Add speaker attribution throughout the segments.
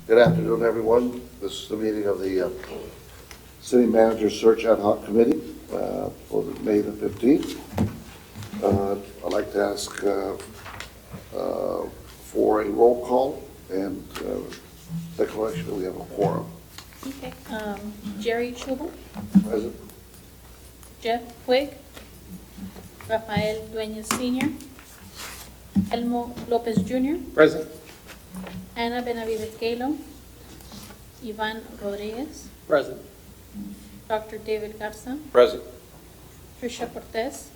Speaker 1: Good afternoon, everyone. This is the meeting of the City Manager Search Ad-Hoc Committee for May the 15th. I'd like to ask for a roll call and declaration that we have a quorum.
Speaker 2: Okay, Jerry Schubel,
Speaker 1: Present.
Speaker 2: Jeff Quigg, Rafael Dueñas Sr., Elmo Lopez Jr.,
Speaker 3: Present.
Speaker 2: Ana Benavides Galo, Ivan Rodriguez,
Speaker 3: Present.
Speaker 2: Dr. David Garza,
Speaker 3: Present.
Speaker 2: Trisha Cortez,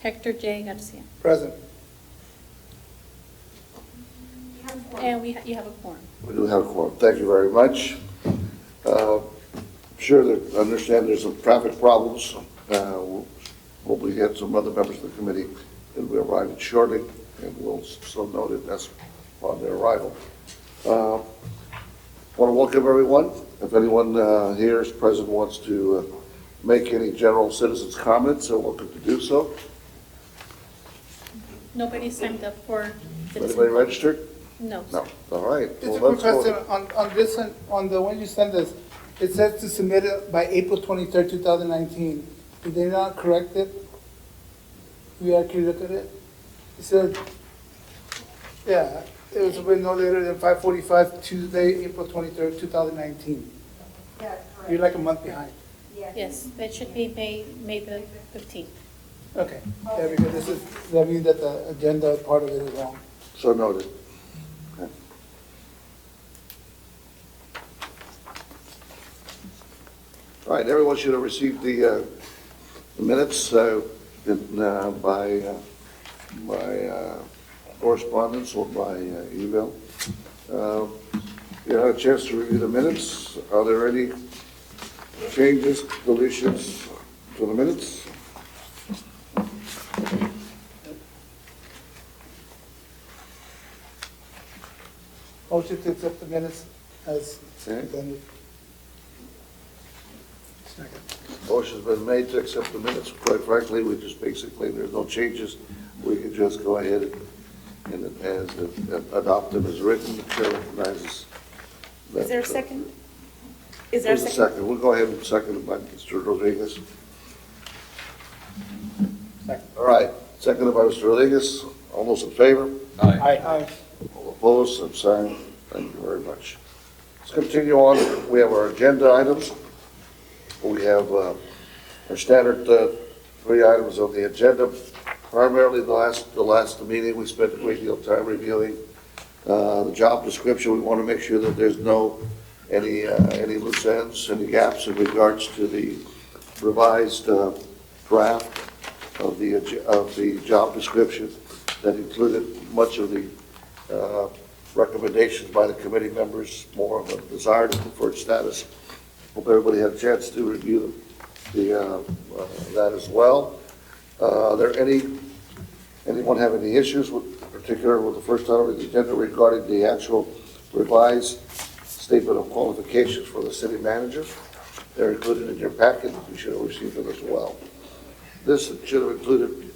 Speaker 2: Hector J. Garcia.
Speaker 3: Present.
Speaker 2: And you have a quorum.
Speaker 1: We do have a quorum. Thank you very much. Sure that I understand there's some traffic problems. We'll hopefully get some other members of the committee that will be arriving shortly, and we'll so note it as upon their arrival. Want to welcome everyone. If anyone here is present wants to make any general citizens' comments, they're welcome to do so.
Speaker 2: Nobody signed up for citizen.
Speaker 1: Anybody registered?
Speaker 2: No.
Speaker 1: No. All right.
Speaker 4: Just a
Speaker 1: Well,
Speaker 4: quick
Speaker 1: let's
Speaker 4: question,
Speaker 1: vote.
Speaker 4: on this one, on the one you sent us, it says to submit it by April 23rd, 2019. Did they not correct it? We actually look at it? It said, yeah, it was submitted no later than 5:45 Tuesday, April 23rd, 2019.
Speaker 5: Yeah, correct.
Speaker 4: You're like a month behind.
Speaker 2: Yes, that should be May the 15th.
Speaker 4: Okay, yeah, because this is, that means that the agenda part of it is wrong.
Speaker 1: So noted. Okay. All right, everyone should have received the minutes by correspondence or by email. You had a chance to review the minutes. Are there any changes, deletions to the minutes?
Speaker 4: Motion to accept the minutes as
Speaker 1: Okay.
Speaker 4: presented. Second.
Speaker 1: Motion's been made to accept the minutes. Quite frankly, we just basically, there's no changes. We could just go ahead and adopt them as written. The chair recognizes that.
Speaker 5: Is there a second? Is there a
Speaker 1: There's a
Speaker 5: second?
Speaker 1: second. We'll go ahead and second it by Mr. Rodriguez.
Speaker 4: Second.
Speaker 1: All right, seconded by Mr. Rodriguez. All those in favor?
Speaker 4: Aye.
Speaker 1: All opposed, abstained. Thank you very much. Let's continue on. We have our agenda items. We have our standard three items on the agenda. Primarily the last meeting, we spent a great deal of time reviewing the job description. We want to make sure that there's any loose ends, any gaps in regards to the revised draft of the job description that included much of the recommendations by the committee members, more of a desired and preferred status. Hope everybody had a chance to review that as well. Are there anyone have any issues particular with the first item of the agenda regarding the actual revised statement of qualifications for the city manager? They're included in your packet. You should have received them as well. This should have included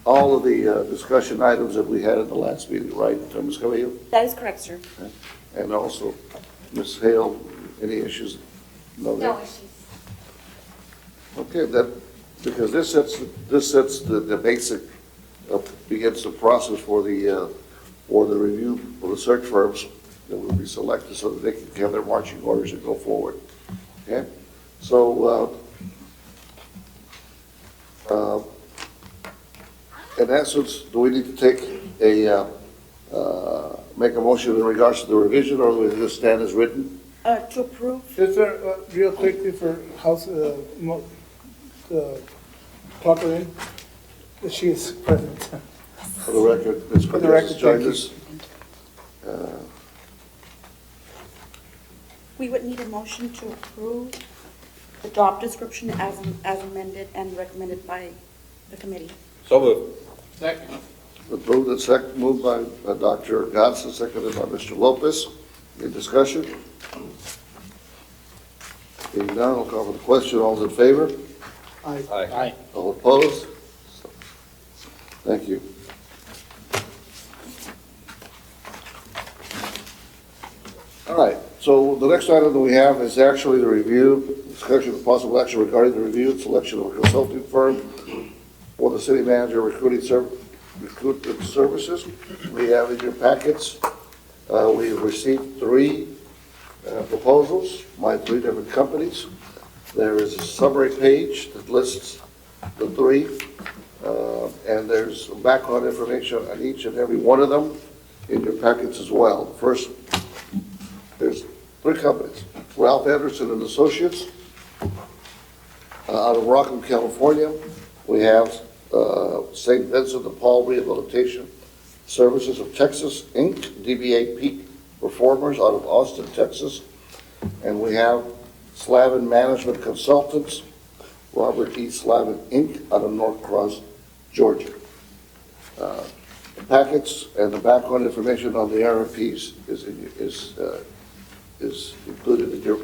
Speaker 1: all of the discussion items that we had in the last meeting, right, Ms. Cabello?
Speaker 5: That is correct, sir.
Speaker 1: And also, Ms. Hale, any issues? No issues. Okay, because this sets the basic, begins the process for the review for the search firms that will be selected so that they can have their marching orders and go forward. Okay? So, in essence, do we need to take make a motion in regards to the revision, or will it just stand as written?
Speaker 5: To approve,
Speaker 4: Just real quickly for House, clock her in, that she is present.
Speaker 1: For the record, Ms.
Speaker 4: For the
Speaker 1: Cortez has
Speaker 4: record,
Speaker 1: joined
Speaker 4: thank
Speaker 1: us.
Speaker 5: we would need a motion to approve the job description as amended and recommended by the committee.
Speaker 3: So moved. Second.
Speaker 1: Moved by Dr. Gatsa, seconded by Mr. Lopez. Any discussion? Being none, I'll call for the question. All those in favor?
Speaker 3: Aye.
Speaker 1: All opposed? Thank you. All right, so the next item that we have is actually the review, discussion of possible action regarding the review and selection of a consulting firm for the city manager recruitment services. We have in your packets, we've received three proposals by three different companies. There is a summary page that lists the three, and there's background information on each and every one of them in your packets as well. First, there's three companies: Ralph Anderson and Associates out of Rockham, California. We have St. Vincent de Paul Rehabilitation Services of Texas, Inc., DBA Peak Performers out of Austin, Texas. And we have Slavin Management Consultants, Robert E. Slavin, Inc., out of North Cross, Georgia. The packets and the background information on the RFPs is included in your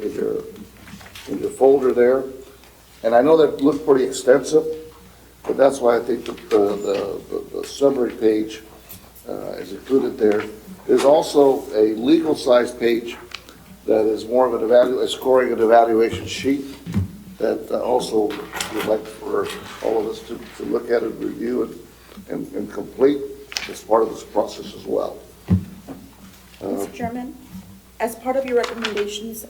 Speaker 1: folder there. And I know that looked pretty extensive, but that's why I think the summary page is included there. There's also a legal size page that is more of a scoring and evaluation sheet that also would like for all of us to look at and review and complete as part of this process as well.
Speaker 5: Mr. Chairman, as part of your recommendations,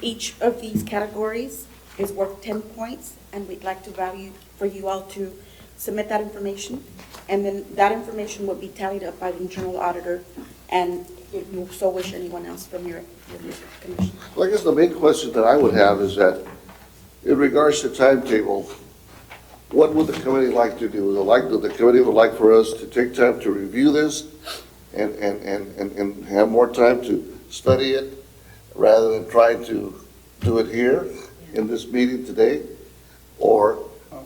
Speaker 5: each of these categories is worth 10 points, and we'd like to value for you all to submit that information, and then that information will be tallied up by the internal auditor, and if you so wish, anyone else from your commission.
Speaker 1: Well, I guess the main question that I would have is that, in regards to timetable, what would the committee like to do? The committee would like for us to take time to review this and have more time to study it rather than trying to do it here in this meeting today? Or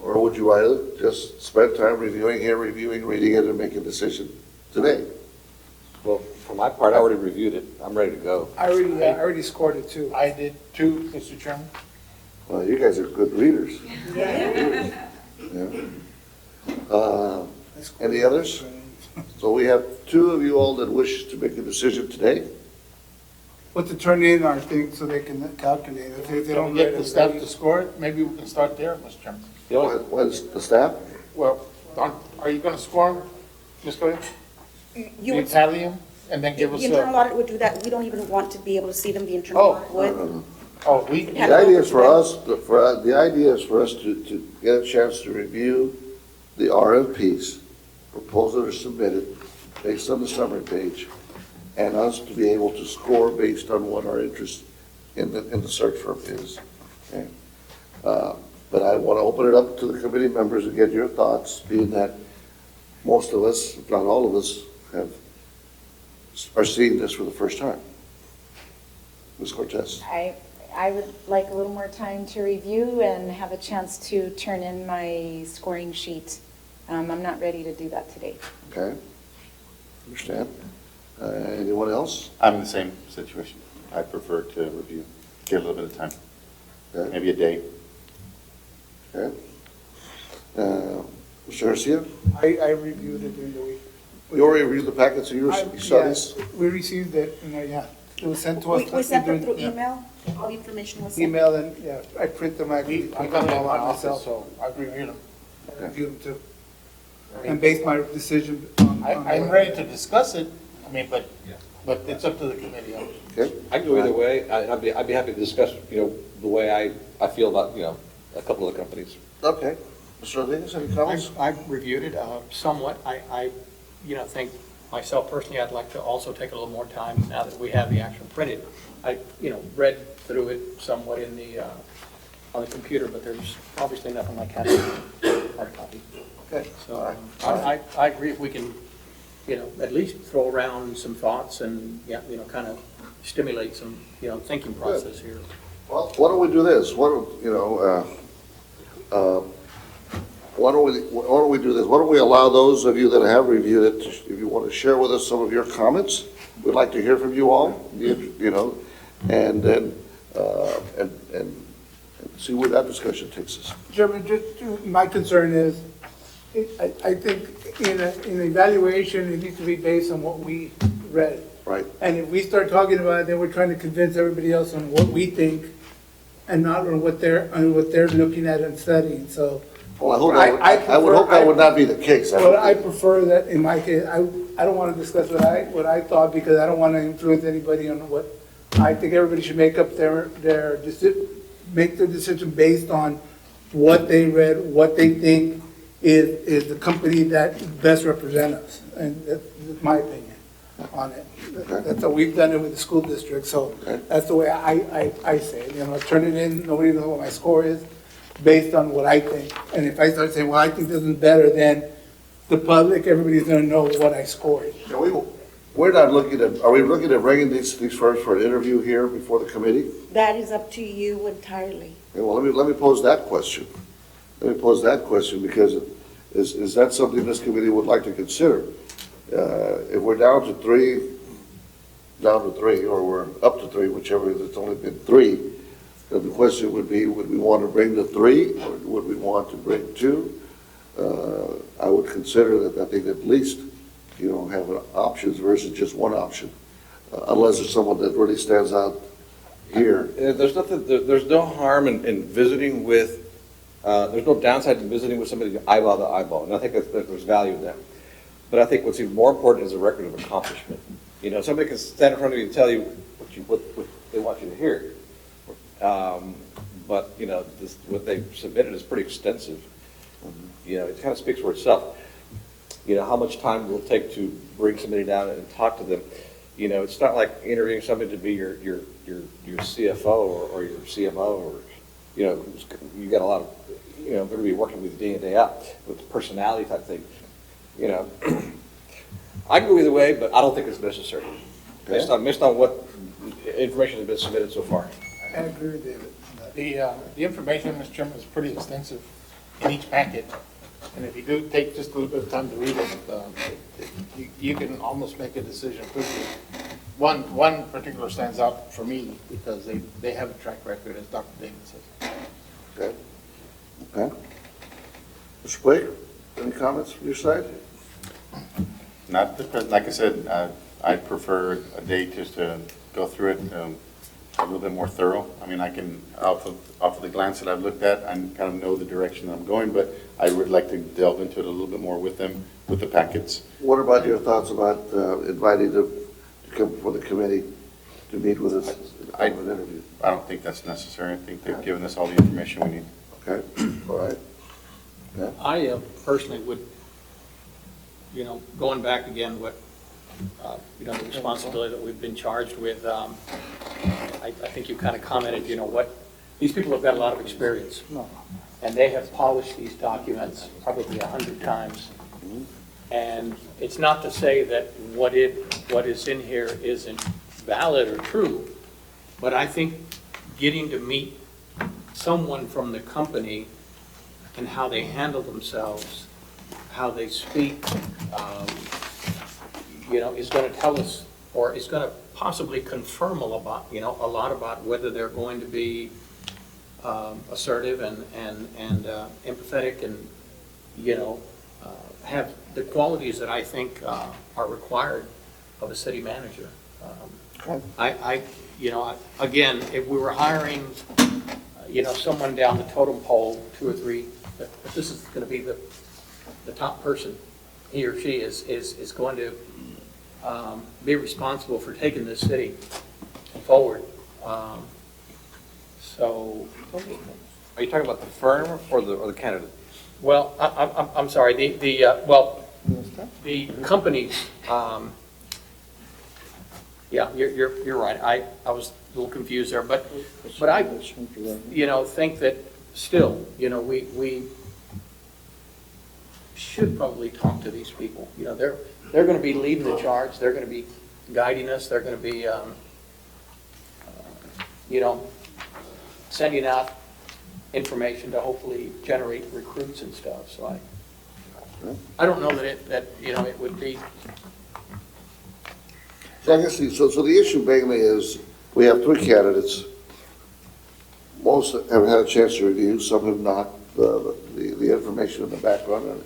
Speaker 1: would you rather just spend time reviewing here, reading it, and make a decision today?
Speaker 3: Well, for my part, I already reviewed it. I'm ready to go.
Speaker 4: I already scored it too.
Speaker 6: I did too, Mr. Chairman.
Speaker 1: Well, you guys are good readers. Yeah. Any others? So we have two of you all that wish to make a decision today.
Speaker 4: What to turn in our thing so they can calculate it. If they
Speaker 6: Don't
Speaker 4: don't
Speaker 6: get the staff to score it, maybe we can start there, Mr. Chairman.
Speaker 3: The only-
Speaker 1: What is the staff?
Speaker 6: Well, are you gonna score them, Ms. Correa?
Speaker 5: You
Speaker 6: You
Speaker 5: would,
Speaker 6: tally them and then give us
Speaker 5: the internal
Speaker 6: a,
Speaker 5: audit would do that. We don't even want to be able to see them. The internal
Speaker 6: Oh.
Speaker 5: audit would.
Speaker 6: oh, we,
Speaker 1: The idea is for us, the idea is for us to get a chance to review the RFPs, proposals that are submitted based on the summary page, and us to be able to score based on what our interest in the search firm is. Okay? But I want to open it up to the committee members and get your thoughts, being that most of us, if not all of us, are seeing this for the first time. Ms. Cortez.
Speaker 7: I would like a little more time to review and have a chance to turn in my scoring sheet. I'm not ready to do that today.
Speaker 1: Okay, understand. Anyone else?
Speaker 8: I'm in the same situation. I prefer to review, get a little bit of time,
Speaker 1: Okay,
Speaker 8: maybe a day.
Speaker 1: okay. Mr. Garcia,
Speaker 4: I reviewed it during the week.
Speaker 1: you already reviewed the packets, so you saw this?
Speaker 4: We received it, yeah. It was sent to us.
Speaker 5: We sent them through
Speaker 4: Yeah.
Speaker 5: email. All the information was sent.
Speaker 4: Email and, yeah, I print them, I
Speaker 6: I
Speaker 4: print
Speaker 6: got
Speaker 4: them
Speaker 6: them in
Speaker 4: all
Speaker 6: my
Speaker 4: out
Speaker 6: office,
Speaker 4: myself.
Speaker 6: so I've reviewed them.
Speaker 4: I reviewed them too. And based my decision on.
Speaker 6: I'm ready to discuss it, I mean, but it's up to the committee.
Speaker 1: Okay,
Speaker 3: I can go either way. I'd be happy to discuss, the way I feel about, a couple of the companies.
Speaker 1: okay. Mr. Rodriguez, any comments?
Speaker 9: I've reviewed it somewhat. I think myself personally, I'd like to also take a little more time now that we have the actual printed. I, read through it somewhat in on the computer, but there's obviously nothing like having a hard copy.
Speaker 1: Okay,
Speaker 9: So
Speaker 1: all right.
Speaker 9: I agree if we can, at least throw around some thoughts and, kind of stimulate some, thinking process here.
Speaker 1: Well, why don't we do this? Why don't we do this? Why don't we allow those of you that have reviewed it, if you want to share with us some of your comments, we'd like to hear from you all, and then, and see where that discussion takes us.
Speaker 4: Chairman, my concern is, I think in an evaluation, it needs to be based on what we read.
Speaker 1: Right.
Speaker 4: And if we start talking about it, then we're trying to convince everybody else on what we think and not on what they're looking at and studying, so.
Speaker 1: Well, I would hope that would not be the case.
Speaker 4: Well, I prefer that in my case, I don't want to discuss what I thought because I don't want to influence anybody on what, I think everybody should make up make their decision based on what they read, what they think is the company that best represents us. And that's my opinion on it. That's how we've done it with the school district, so that's the way I say it. You know, turn it in, nobody knows what my score is, based on what I think. And if I start saying, well, I think this is better, then the public, everybody's gonna know what I scored.
Speaker 1: We're not looking at, are we looking at bringing these firms for an interview here before the committee?
Speaker 5: That is up to you entirely.
Speaker 1: Okay, well, let me pose that question. Let me pose that question, because is that something this committee would like to consider? If we're down to three, or we're up to three, whichever, it's only been three, then the question would be, would we want to bring the three, or would we want to bring two? I would consider that, I think at least, have options versus just one option, unless there's someone that really stands out here.
Speaker 3: There's no harm in visiting with, there's no downside to visiting with somebody eyeball to eyeball, and I think there's value in that. But I think what's even more important is a record of accomplishment. Somebody can stand in front of you and tell you what they want you to hear. But, what they've submitted is pretty extensive. It kind of speaks for itself. How much time will it take to bring somebody down and talk to them? It's not like interviewing somebody to be your CFO or your CMO, or, you got a lot of, they're going to be working with you day in, day out with the personality type thing. I can go either way, but I don't think it's necessary. Based on what information has been submitted so far.
Speaker 4: I agree with David.
Speaker 6: The information, Mr. Chairman, is pretty extensive in each packet. And if you do take just a little bit of time to read it, you can almost make a decision quickly. One particular stands out for me because they have a track record, as Dr. David says.
Speaker 1: Okay. Mr. Blake, any comments from your side?
Speaker 8: Not because, like I said, I'd prefer a day just to go through it a little bit more thorough. I mean, I can, off of the glance that I've looked at, I kind of know the direction that I'm going, but I would like to delve into it a little bit more with them, with the packets.
Speaker 1: What about your thoughts about inviting them to come before the committee to meet with us and have an interview?
Speaker 8: I don't think that's necessary. I think they've given us all the information we need.
Speaker 1: Okay, all right. Yeah.
Speaker 9: I personally would, going back again, the responsibility that we've been charged with, I think you kind of commented, these people have got a lot of experience. And they have polished these documents probably 100 times. And it's not to say that what is in here isn't valid or true, but I think getting to meet someone from the company and how they handle themselves, how they speak, is going to tell us, or is going to possibly confirm a lot about whether they're going to be assertive and empathetic and, have the qualities that I think are required of a city manager. Again, if we were hiring, someone down the totem pole, 2 or 3, if this is going to be the top person, he or she is going to be responsible for taking this city forward. So,
Speaker 3: Are you talking about the firm or the candidate?
Speaker 9: well, I'm sorry, the companies, yeah, you're right. I was a little confused there, but I, think that still, we should probably talk to these people. They're going to be leading the charge. They're going to be guiding us. They're going to be, sending out information to hopefully generate recruits and stuff. So I don't know that it would be.
Speaker 1: So I guess, so the issue mainly is, we have 3 candidates. Most have had a chance to review, some have not, the information in the background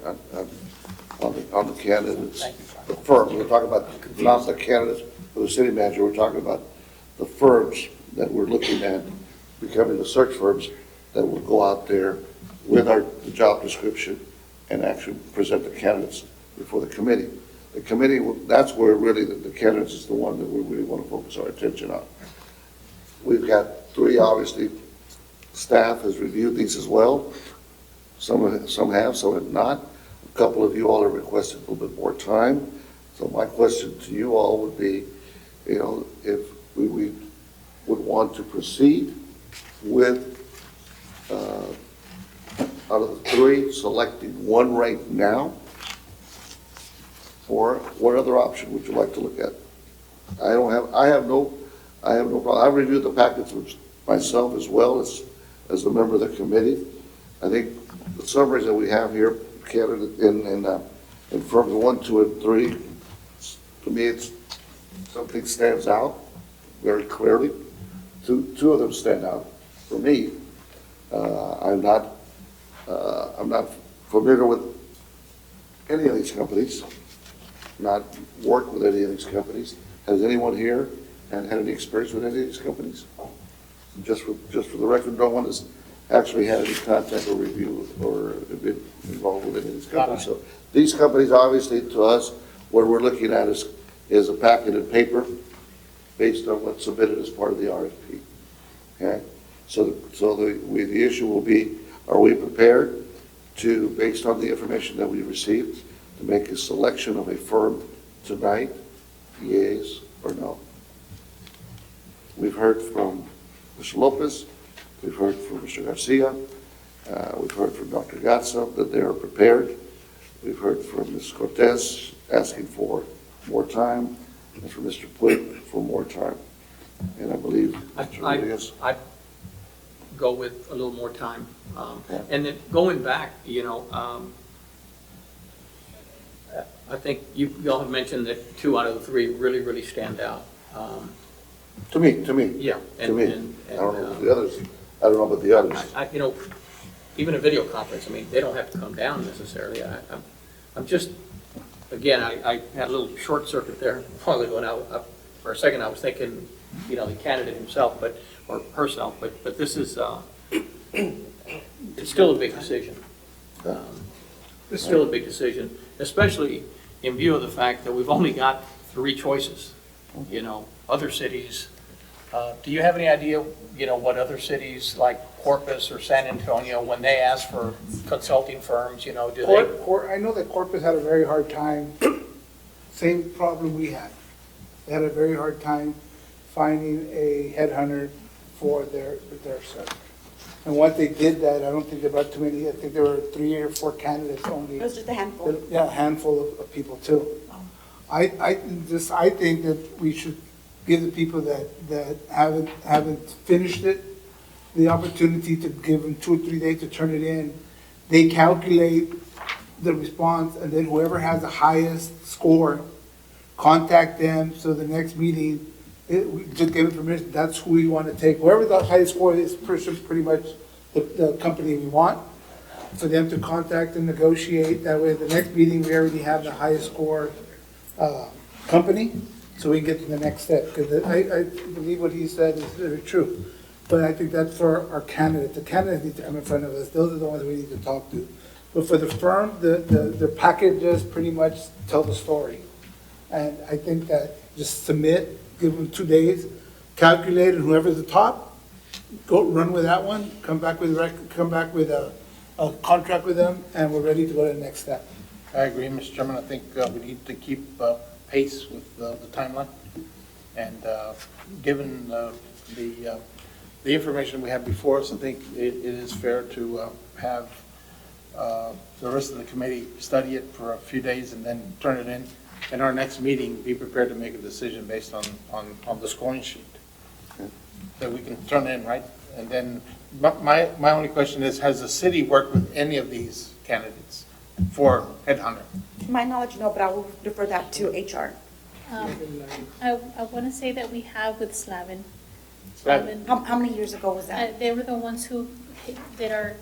Speaker 1: on the candidates. The firm, we're talking about not the candidates, for the city manager, we're talking about the firms that we're looking at becoming the search firms that will go out there with the job description and actually present the candidates before the committee. The committee, that's where really the candidates is the one that we really want to focus our attention on. We've got 3, obviously, staff has reviewed these as well. Some have, some have not. A couple of you all have requested a little bit more time. So my question to you all would be, if we would want to proceed with, out of the 3, selecting one right now, or what other option would you like to look at? I have no problem. I've reviewed the packets myself as well as a member of the committee. I think the summaries that we have here, candidate in firms 1, 2, and 3, to me, something stands out very clearly. Two of them stand out for me. I'm not familiar with any of these companies, not worked with any of these companies. Has anyone here had any experience with any of these companies? Just for the record, no one has actually had any contact or review or been involved with any of these companies. So these companies, obviously, to us, what we're looking at is a packet of paper based on what's submitted as part of the RFP. Okay? So the issue will be, are we prepared to, based on the information that we received, to make a selection of a firm tonight, yes or no? We've heard from Mr. Lopez, we've heard from Mr. Garcia, we've heard from Dr. Gatsa that they are prepared. We've heard from Ms. Cortez asking for more time, and from Mr. Puig for more time. And I believe Mr. Rodriguez.
Speaker 9: I'd go with a little more time.
Speaker 1: Yeah.
Speaker 9: And then going back, I think you all have mentioned that 2 out of the 3 really, really stand out.
Speaker 1: To me.
Speaker 9: Yeah.
Speaker 1: To me. I don't know about the others. I don't know about the others.
Speaker 9: Even a video conference, they don't have to come down necessarily. I'm just, again, I had a little short circuit there while ago, and for a second I was thinking, the candidate himself, or herself, but this is, it's still a big decision. It's still a big decision, especially in view of the fact that we've only got 3 choices. Other cities, do you have any idea, what other cities like Corpus or San Antonio, when they ask for consulting firms, do they?
Speaker 4: I know that Corpus had a very hard time, same problem we had. They had a very hard time finding a headhunter for their search. And once they did that, I don't think there were too many, I think there were 3 or 4 candidates only.
Speaker 5: It was just a handful.
Speaker 4: Yeah, a handful of people too. I think that we should give the people that haven't finished it the opportunity to give them 2 or 3 days to turn it in. They calculate the response, and then whoever has the highest score, contact them, so the next meeting, we just give them permission, that's who we want to take. Whoever the highest score is, pretty much the company we want, for them to contact and negotiate. That way, the next meeting, we already have the highest score company, so we can get to the next step. Because I believe what he said is very true. But I think that's for our candidates. The candidates need to come in front of us. Those are the ones we need to talk to. But for the firm, the packages pretty much tell the story. And I think that just submit, give them 2 days, calculate, and whoever's the top, go run with that one, come back with a contract with them, and we're ready to go to the next step.
Speaker 6: I agree, Mr. Chairman. I think we need to keep pace with the timeline. And given the information we have before us, I think it is fair to have the rest of the committee study it for a few days and then turn it in. In our next meeting, be prepared to make a decision based on the scoring sheet that we can turn in, right? And then my only question is, has the city worked with any of these candidates for headhunter?
Speaker 5: To my knowledge, no, but I will defer that to HR.
Speaker 2: I want to say that we have with Slavin. Slavin.
Speaker 5: How many years ago was that?
Speaker 2: They were the ones who did our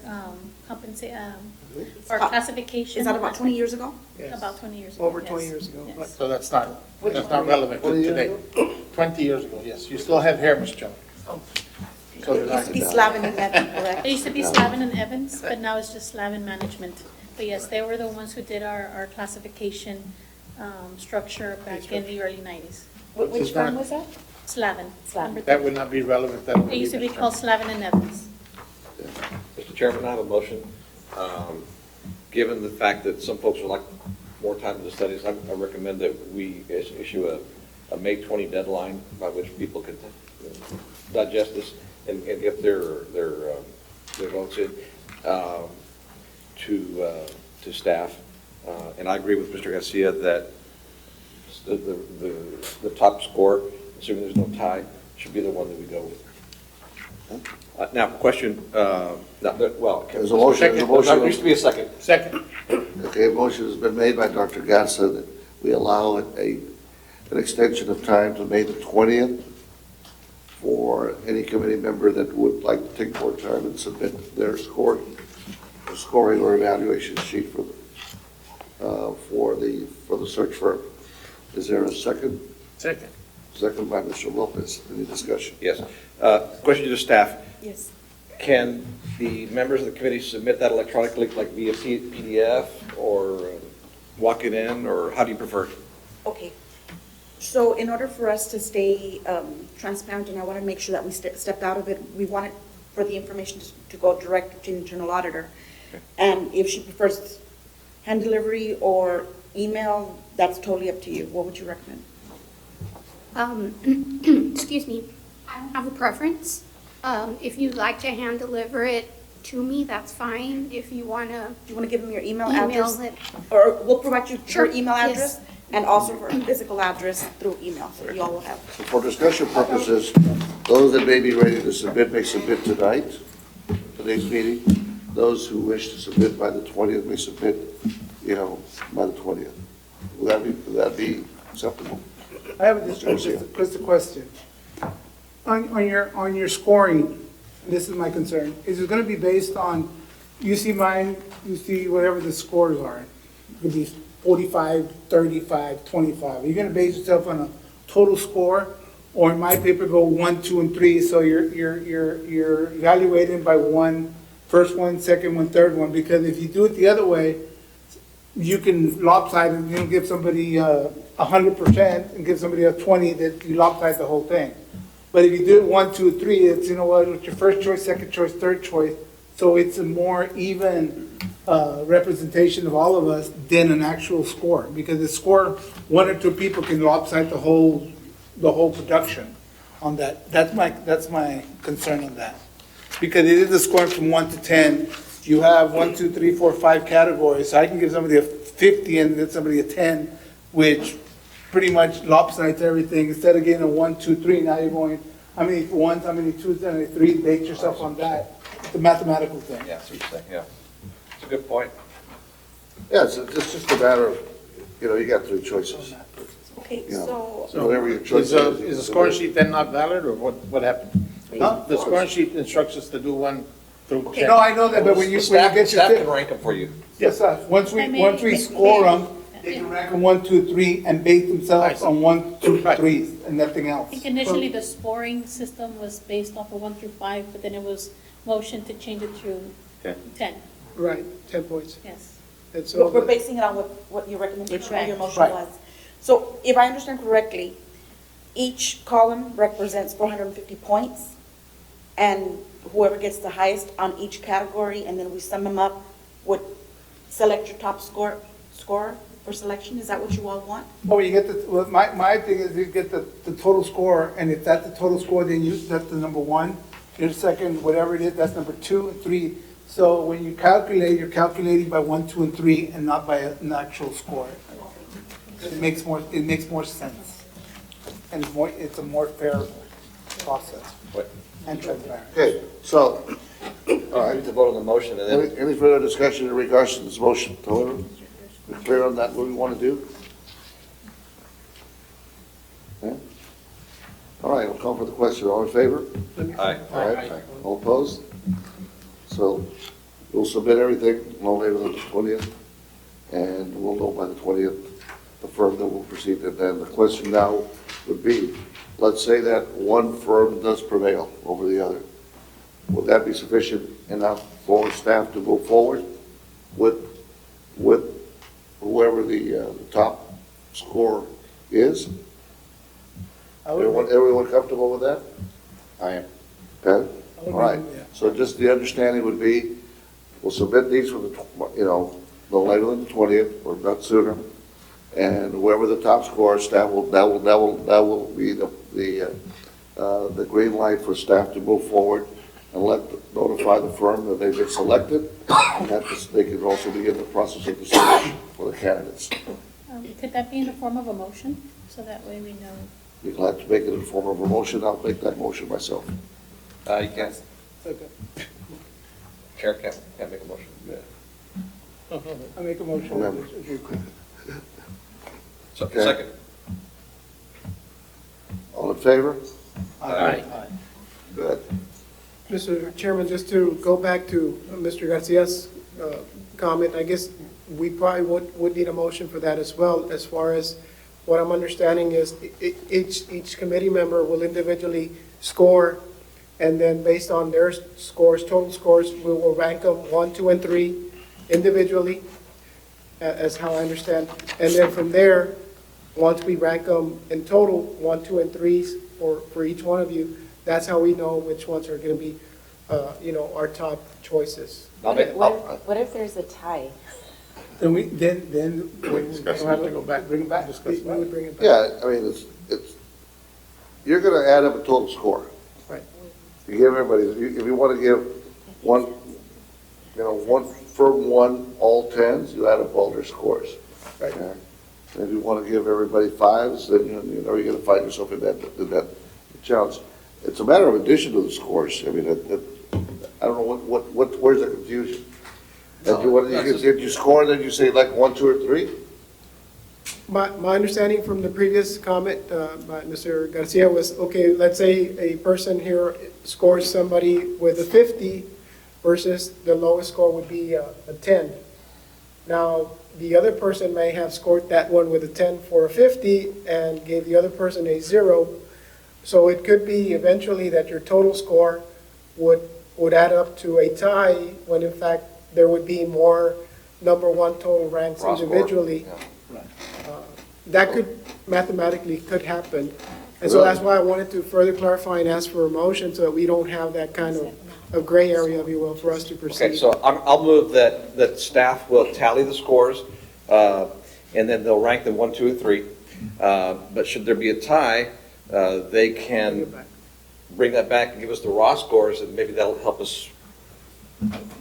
Speaker 2: our classification.
Speaker 5: Is that about 20 years ago?
Speaker 2: About 20 years ago.
Speaker 4: Over
Speaker 2: yes.
Speaker 4: 20 years ago.
Speaker 2: Yes.
Speaker 6: So that's not relevant to
Speaker 1: 20 years
Speaker 6: today. 20 years ago, yes. You still have hair, Mr. Chairman. So
Speaker 5: It
Speaker 6: did
Speaker 5: used to be
Speaker 6: I.
Speaker 5: Slavin and Evans, correct?
Speaker 2: It used to be Slavin and Evans, but now it's just Slavin Management. But yes, they were the ones who did our classification structure back in the early 90s.
Speaker 5: Which firm was that?
Speaker 2: Slavin.
Speaker 5: Slavin.
Speaker 2: number
Speaker 6: That
Speaker 2: three.
Speaker 6: would not be relevant. That would
Speaker 2: It used to be
Speaker 6: Mr.
Speaker 2: called Slavin and Evans.
Speaker 3: Mr. Chairman, I have a motion. Given the fact that some folks would like more time to the studies, I recommend that we issue a May 20 deadline by which people can digest this and get their votes in to staff. And I agree with Mr. Garcia that the top score, assuming there's no tie, should be the one that we go with. Now, question, well.
Speaker 1: There's a motion, there's a motion.
Speaker 3: There used to be a second.
Speaker 6: Second.
Speaker 1: Okay, a motion has been made by Dr. Gatsa that we allow an extension of time to May the 20th for any committee member that would like to take more time and submit their scoring or evaluation sheet for the search firm. Is there a second?
Speaker 6: Second.
Speaker 1: Second by Mr. Lopez. Any discussion?
Speaker 3: Yes. Question to staff.
Speaker 5: Yes.
Speaker 3: Can the members of the committee submit that electronically, like via PDF, or walk it in, or how do you prefer?
Speaker 5: Okay. So in order for us to stay transparent, and I want to make sure that we stepped out of it, we want it for the information to go direct to the internal auditor.
Speaker 3: Okay.
Speaker 5: And if she prefers hand delivery or email, that's totally up to you. What would you recommend?
Speaker 10: Excuse me, I don't have a preference. If you'd like to hand deliver it to me, that's fine. If you want to
Speaker 5: Do you want to give them your email
Speaker 10: email
Speaker 5: address?
Speaker 10: it.
Speaker 5: Or we'll provide you
Speaker 10: Sure,
Speaker 5: your email
Speaker 10: yes.
Speaker 5: address and also her physical address through email, so you all will have.
Speaker 1: So for discussion purposes, those that may be ready to submit may submit tonight, today's meeting. Those who wish to submit by the 20th may submit, by the 20th. Would that be acceptable?
Speaker 4: I have just a question. On your scoring, this is my concern, is it gonna be based on, you see mine, you see whatever the scores are? It could be 45, 35, 25. Are you gonna base yourself on a total score? Or in my paper go 1, 2, and 3, so you're evaluating by first one, second one, third one? Because if you do it the other way, you can lopside and give somebody 100% and give somebody a 20, that you lopside the whole thing. But if you do it 1, 2, 3, it's, it's your first choice, second choice, third choice. So it's a more even representation of all of us than an actual score. Because the score, 1 or 2 people can lopside the whole production on that. That's my concern on that. Because it is a scoring from 1 to 10. You have 1, 2, 3, 4, 5 categories. So I can give somebody a 50 and give somebody a 10, which pretty much lopsides everything. Instead of getting a 1, 2, 3, now you're going, how many ones, how many twos, how many threes, base yourself on that. It's a mathematical thing.
Speaker 3: Yeah, that's what you're saying, yeah. It's a good point.
Speaker 1: Yeah, it's just a matter of, you got 3 choices.
Speaker 5: Okay,
Speaker 1: Yeah.
Speaker 5: so,
Speaker 1: Whatever your choice
Speaker 6: Is the scoring sheet then not valid, or what happened?
Speaker 4: Huh?
Speaker 6: The scoring sheet instructs us to do 1 through 10.
Speaker 4: No, I know that, but when you
Speaker 3: Staff
Speaker 4: get your
Speaker 3: can rank them for you.
Speaker 4: yes, sir. Once
Speaker 2: I may-
Speaker 4: we
Speaker 2: may-
Speaker 4: score
Speaker 2: may-
Speaker 4: them, they can rank them 1, 2, 3, and base themselves on 1, 2,
Speaker 6: Right.
Speaker 4: 3s, and nothing else.
Speaker 2: I think initially the scoring system was based off of 1 through 5, but then it was motioned to change it to 10,
Speaker 4: Right, 10 points.
Speaker 2: yes.
Speaker 4: That's
Speaker 5: we're
Speaker 4: all.
Speaker 5: we're basing it on what your recommendation or your motion
Speaker 4: Right.
Speaker 5: was. So if I understand correctly, each column represents 450 points, and whoever gets the highest on each category, and then we sum them up, would select your top scorer for selection? Is that what you all want?
Speaker 4: Oh, you get my thing is you get the total score, and if that's the total score, then that's the number 1. Your second, whatever it is, that's number 2 and 3. So when you calculate, you're calculating by 1, 2, and 3, and not by an actual score. It makes more sense. And it's a more fair process
Speaker 3: What?
Speaker 4: and transparent.
Speaker 1: Okay, so, all
Speaker 3: I
Speaker 1: right.
Speaker 3: need to vote on the motion, and then
Speaker 1: Any further discussion in regards to this motion? However, we're clear on that, what we want to do? Yeah? All right, I'll call for the question. All in favor?
Speaker 3: Aye.
Speaker 1: All right, all opposed? So we'll submit everything no later than the 20th, and we'll know by the 20th the firm that will proceed. And then the question now would be, let's say that one firm does prevail over the other. Would that be sufficient enough for staff to go forward with whoever the top score is? Everyone comfortable with that?
Speaker 8: I am.
Speaker 1: Okay, all right. So just the understanding would be, we'll submit these for the, no later than the 20th, or not sooner. And whoever the top scores, that will be the green light for staff to move forward and notify the firm that they've been selected. And that they can also begin the process of the search for the candidates.
Speaker 2: Could that be in the form of a motion? So that way we know.
Speaker 1: You'll have to make it in the form of a motion. I'll make that motion myself.
Speaker 3: You can't. Chair can't make a motion.
Speaker 4: I make a motion.
Speaker 1: Remember.
Speaker 3: So,
Speaker 1: Okay.
Speaker 3: second.
Speaker 1: All in favor?
Speaker 9: Aye.
Speaker 1: Good.
Speaker 11: Mr. Chairman, just to go back to Mr. Garcia's comment, I guess we probably would need a motion for that as well. As far as what I'm understanding is each committee member will individually score, and then based on their scores, total scores, we will rank them 1, 2, and 3 individually, as how I understand. And then from there, once we rank them in total, 1, 2, and 3s for each one of you, that's how we know which ones are going to be, our top choices.
Speaker 7: What if there's a tie?
Speaker 4: Then we we'll
Speaker 8: Discuss
Speaker 4: have to
Speaker 8: it.
Speaker 4: go back, bring it back.
Speaker 11: We would bring it back.
Speaker 1: Yeah, I mean, it's, you're gonna add up a total score.
Speaker 11: Right.
Speaker 1: You give everybody, if you want to give one firm one, all 10s, you add up all their scores.
Speaker 11: Right.
Speaker 1: Yeah. And if you want to give everybody 5s, then you're going to find yourself in that challenge. It's a matter of addition to the scores. I mean, I don't know where's the confusion? That you score, then you say like 1, 2, or 3?
Speaker 11: My understanding from the previous comment by Mr. Garcia was, okay, let's say a person here scores somebody with a 50 versus the lowest score would be a 10. Now, the other person may have scored that one with a 10 for a 50 and gave the other person a 0. So it could be eventually that your total score would add up to a tie, when in fact there would be more number one total ranks
Speaker 3: Raw score.
Speaker 11: individually.
Speaker 3: Yeah.
Speaker 11: That mathematically could happen. And so that's why I wanted to further clarify and ask for a motion so that we don't have that kind of gray area, if you will, for us to proceed.
Speaker 3: Okay, so I'll move that staff will tally the scores, and then they'll rank them 1, 2, and 3. But should there be a tie, they
Speaker 11: Bring it
Speaker 3: can
Speaker 11: back.
Speaker 3: bring that back and give us the raw scores, and maybe that'll help us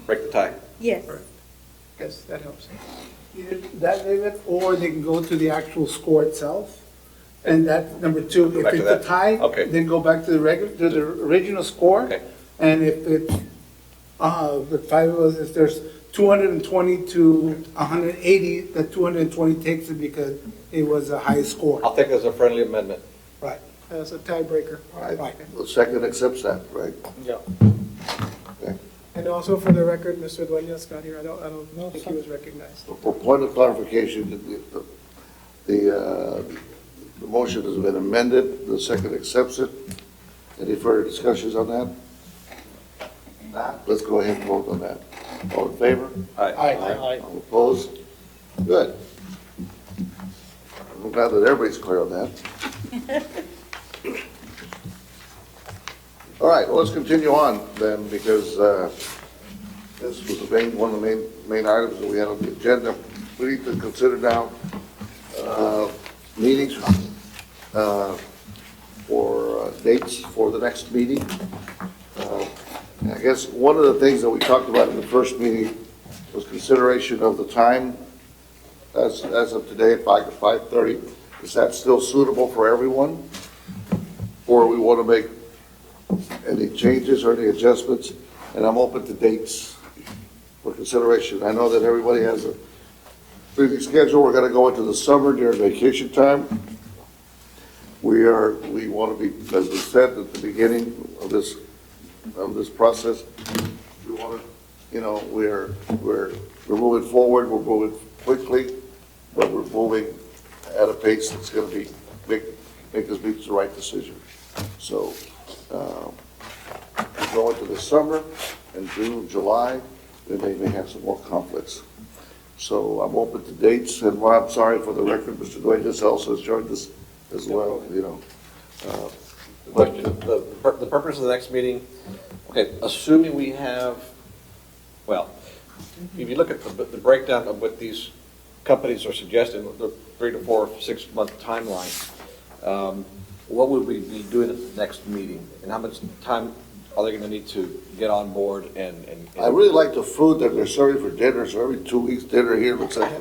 Speaker 3: break the tie.
Speaker 5: Yes.
Speaker 11: Yes, that helps.
Speaker 4: Either that, David, or they can go to the actual score itself. And that's number 2.
Speaker 3: Go
Speaker 4: If
Speaker 3: back to
Speaker 4: it's
Speaker 3: that.
Speaker 4: a tie,
Speaker 3: Okay.
Speaker 4: then go back to the original score.
Speaker 3: Okay.
Speaker 4: And if it's, the 5 of us, if there's 220 to 180, the 220 takes it because it was a high score.
Speaker 3: I'll take it as a friendly amendment.
Speaker 4: Right.
Speaker 11: As a tiebreaker.
Speaker 1: All right,
Speaker 4: Right.
Speaker 1: the second accepts that, right?
Speaker 9: Yeah.
Speaker 1: Okay.
Speaker 11: And also for the record, Mr. Dueñas got here, I don't think he was recognized.
Speaker 1: For point of clarification, the motion has been amended, the second accepts it. Any further discussions on that? Not. Let's go ahead and vote on that. All in favor?
Speaker 9: Aye.
Speaker 1: All opposed? Good. I'm glad that everybody's clear on that. All right, well, let's continue on then, because this was one of the main items that we had on the agenda. We need to consider now meetings for dates for the next meeting. I guess one of the things that we talked about in the first meeting was consideration of the time as of today at 5:30. Is that still suitable for everyone? Or we want to make any changes or any adjustments? And I'm open to dates for consideration. I know that everybody has a busy schedule. We're going to go into the summer during vacation time. we want to be, as we said at the beginning of this process, we want to, you know, we're moving forward, we're moving quickly, but we're moving at a pace that's going to make us make the right decision. So, go into the summer, and June, July, then they may have some more conflicts. So I'm open to dates, and I'm sorry for the record, Mr. Dueñas also has joined us as well, you know.
Speaker 3: Question, the purpose of the next meeting, okay, assuming we have, well, if you look at the breakdown of what these companies are suggesting, the 3 to 4, 6 month timeline, what would we be doing at the next meeting? And how much time are they gonna need to get on board and?
Speaker 1: I really like the food that they're serving for dinner, so every 2 weeks dinner here looks like a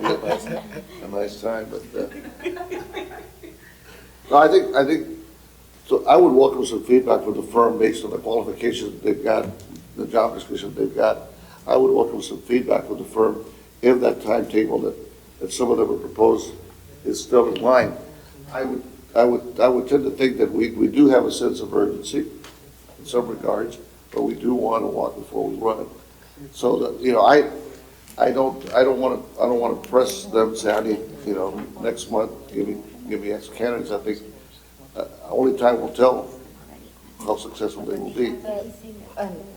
Speaker 1: nice time, but, no, I think, so I would welcome some feedback from the firm based on the qualifications they've got, the job description they've got. I would welcome some feedback from the firm if that timetable that some of them have proposed is still in line. I would tend to think that we do have a sense of urgency in some regards, but we do want to walk before we run. So that, you know, I don't want to press them and say, I need, you know, next month, give me X candidates. I think only time will tell how successful they will be.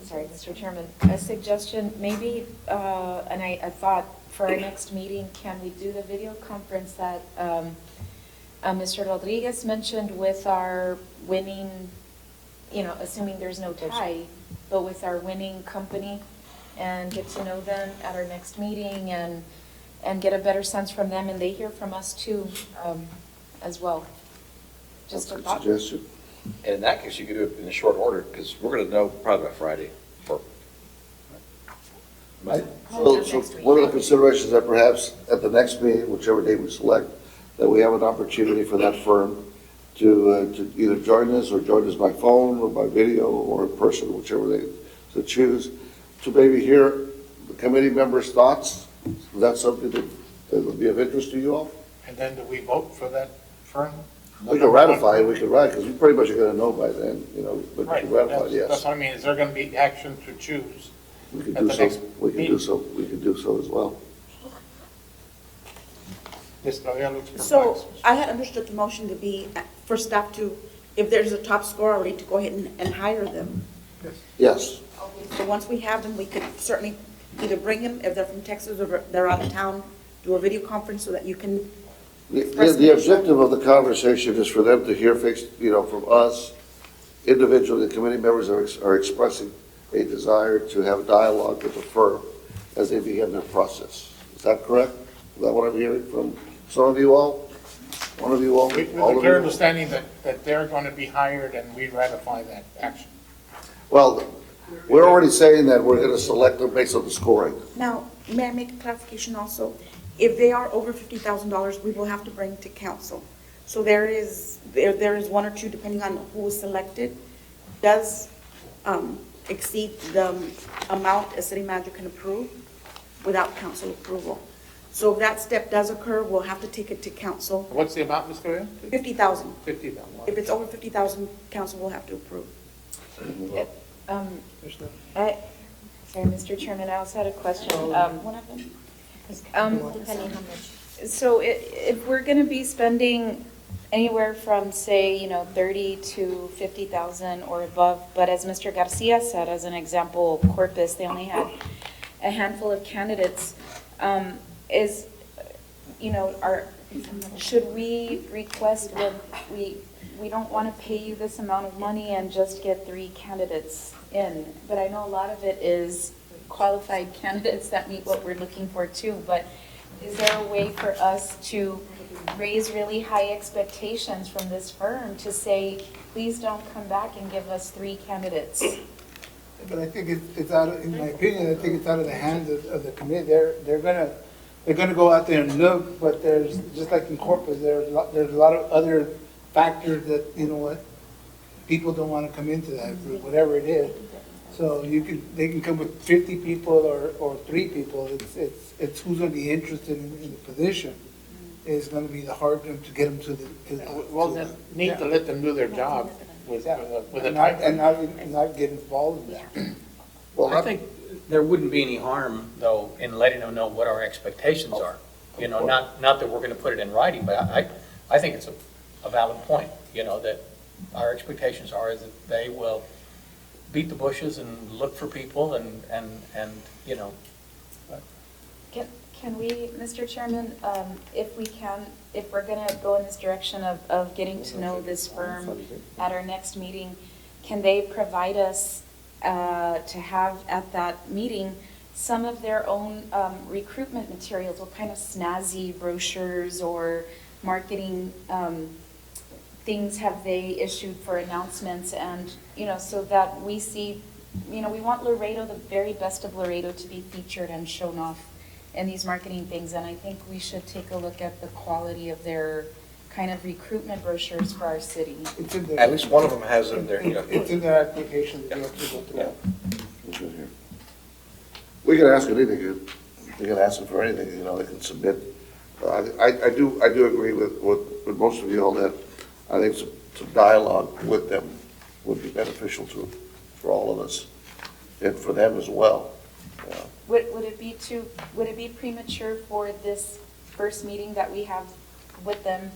Speaker 7: Sorry, Mr. Chairman, a suggestion, maybe, and I thought for our next meeting, can we do the video conference that Mr. Rodriguez mentioned with our winning, you know, assuming there's no tie, but with our winning company, and get to know them at our next meeting and get a better sense from them, and they hear from us too, as well. Just a thought.
Speaker 1: Suggestion.
Speaker 3: And in that case, you could do it in a short order, because we're gonna know probably by Friday.
Speaker 1: So one of the considerations that perhaps at the next meeting, whichever day we select, that we have an opportunity for that firm to either join us or join us by phone or by video or in person, whichever they to choose, to maybe hear the committee members' thoughts. Is that something that would be of interest to you all?
Speaker 6: And then do we vote for that firm?
Speaker 1: We could ratify it, we could because we pretty much are going to know by then, you know, but we
Speaker 6: Right,
Speaker 1: could ratify it,
Speaker 6: that's
Speaker 1: yes.
Speaker 6: what I mean, is there gonna be action to choose?
Speaker 1: We could
Speaker 6: at
Speaker 1: do
Speaker 6: the
Speaker 1: so,
Speaker 6: next
Speaker 1: we could do
Speaker 6: meeting?
Speaker 1: so, we could do so as well.
Speaker 6: Ms. Loya looks perplexed.
Speaker 5: So I had understood the motion to be for staff to, if there's a top scorer already, to go ahead and hire them.
Speaker 1: Yes.
Speaker 5: So once we have them, we could certainly either bring them, if they're from Texas or they're out of town, do a video conference so that you can.
Speaker 1: The objective of the conversation is for them to hear, you know, from us, individually, the committee members are expressing a desire to have a dialogue with the firm as they begin their process. Is that correct? Is that what I'm hearing from some of you all? One of you all?
Speaker 6: With
Speaker 1: All
Speaker 6: the
Speaker 1: of
Speaker 6: clear
Speaker 1: you?
Speaker 6: understanding that they're gonna be hired and we ratify that action.
Speaker 1: Well, we're already saying that we're going to select them based on the scoring.
Speaker 5: Now, may I make a clarification also? If they are over $50,000, we will have to bring to council. So there is one or two, depending on who is selected, does exceed the amount a city manager can approve without council approval. So if that step does occur, we'll have to take it to council.
Speaker 6: What's the amount, Ms. Loya?
Speaker 5: 50,000.
Speaker 6: 50,000.
Speaker 5: If it's over 50,000, council will have to approve.
Speaker 7: Sorry, Mr. Chairman, I also had a question.
Speaker 5: One of them?
Speaker 7: Depending how much. So if we're gonna be spending anywhere from, say, 30 to 50,000 or above, but as Mr. Garcia said, as an example, Corpus, they only had a handful of candidates, should we request when we don't want to pay you this amount of money and just get 3 candidates in? But I know a lot of it is qualified candidates that meet what we're looking for too, but is there a way for us to raise really high expectations from this firm to say, please don't come back and give us 3 candidates?
Speaker 4: But I think it's out of, in my opinion, I think it's out of the hands of the committee. They're gonna go out there and look, but there's, just like in Corpus, there's a lot of other factors that, you know what, people don't want to come into that group, whatever it is. So they can come with 50 people or 3 people. It's who's gonna be interested in the position. is gonna be the hard one to get them to the.
Speaker 6: Well, then, need to let them do their job with
Speaker 4: Yeah.
Speaker 6: with a
Speaker 4: And not,
Speaker 6: time.
Speaker 4: and not get involved in that.
Speaker 1: Well,
Speaker 9: I think there wouldn't be any harm, though, in letting them know what our expectations are. You know, not that we're going to put it in writing, but I think it's a valid point, you know, that our expectations are is that they will beat the bushes and look for people and, you know.
Speaker 7: Can we, Mr. Chairman, if we're going to go in this direction of getting to know this firm at our next meeting, can they provide us to have at that meeting some of their own recruitment materials? What kind of snazzy brochures or marketing things have they issued for announcements? And, you know, so that we see, you know, we want Laredo, the very best of Laredo, to be featured and shown off in these marketing things. And I think we should take a look at the quality of their kind of recruitment brochures for our city.
Speaker 4: It's in there.
Speaker 3: At least one of them has it in there, you know.
Speaker 4: It's in their application, that you have to go through.
Speaker 1: It's in here. We can ask anything, we can ask them for anything, you know, they can submit. I do agree with most of you all that I think some dialogue with them would be beneficial for all of us and for them as well.
Speaker 7: Would it be premature for this first meeting that we have with them?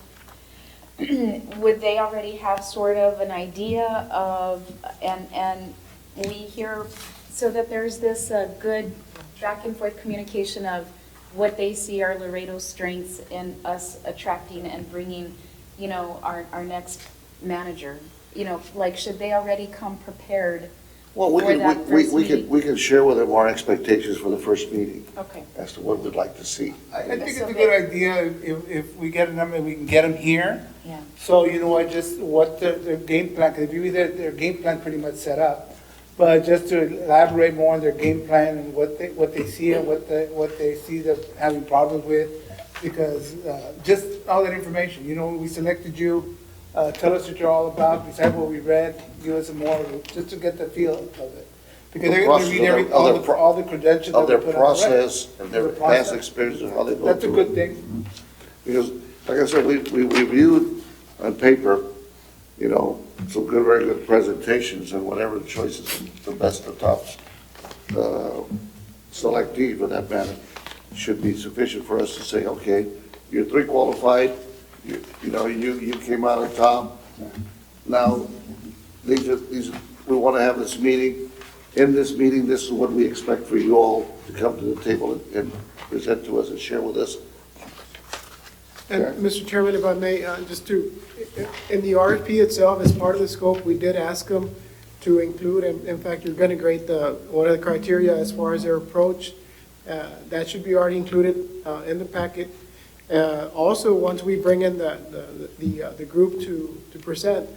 Speaker 7: Would they already have sort of an idea of, and we hear, so that there's this good back and forth communication of what they see are Laredo's strengths in us attracting and bringing, you know, our next manager? You know, like, should they already come prepared?
Speaker 1: Well, we
Speaker 7: For that first meeting.
Speaker 1: can share with them our expectations for the first meeting
Speaker 7: Okay.
Speaker 1: as to what we'd like to see.
Speaker 4: I think it's a good idea if we get a number, we can get them here.
Speaker 7: Yeah.
Speaker 4: So, you know what, just what their game plan, because if you their game plan pretty much set up. But just to elaborate more on their game plan and what they see and what they see them having problems with. Because just all that information, you know, we selected you, tell us what you're all about, besides what we read, give us some more, just to get the feel of it. Because they're going to read all the credentials
Speaker 1: Of
Speaker 4: that
Speaker 1: their
Speaker 4: we put on the record.
Speaker 1: process and their
Speaker 4: The process.
Speaker 1: past experience and how they go through it.
Speaker 4: That's a good thing.
Speaker 1: Because, like I said, we reviewed on paper, you know, some very good presentations and whatever the choices, the best, the top selectee for that matter, should be sufficient for us to say, okay, you're 3 qualified, you know, you came out on top. Now, these are, we want to have this meeting. In this meeting, this is what we expect for you all to come to the table and present to us and share with us.
Speaker 11: And
Speaker 1: Okay.
Speaker 11: Mr. Chairman, if I may, just to, in the RFP itself, as part of the scope, we did ask them to include, and in fact, you're going to grade one of the criteria as far as their approach. That should be already included in the packet. Also, once we bring in the group to present,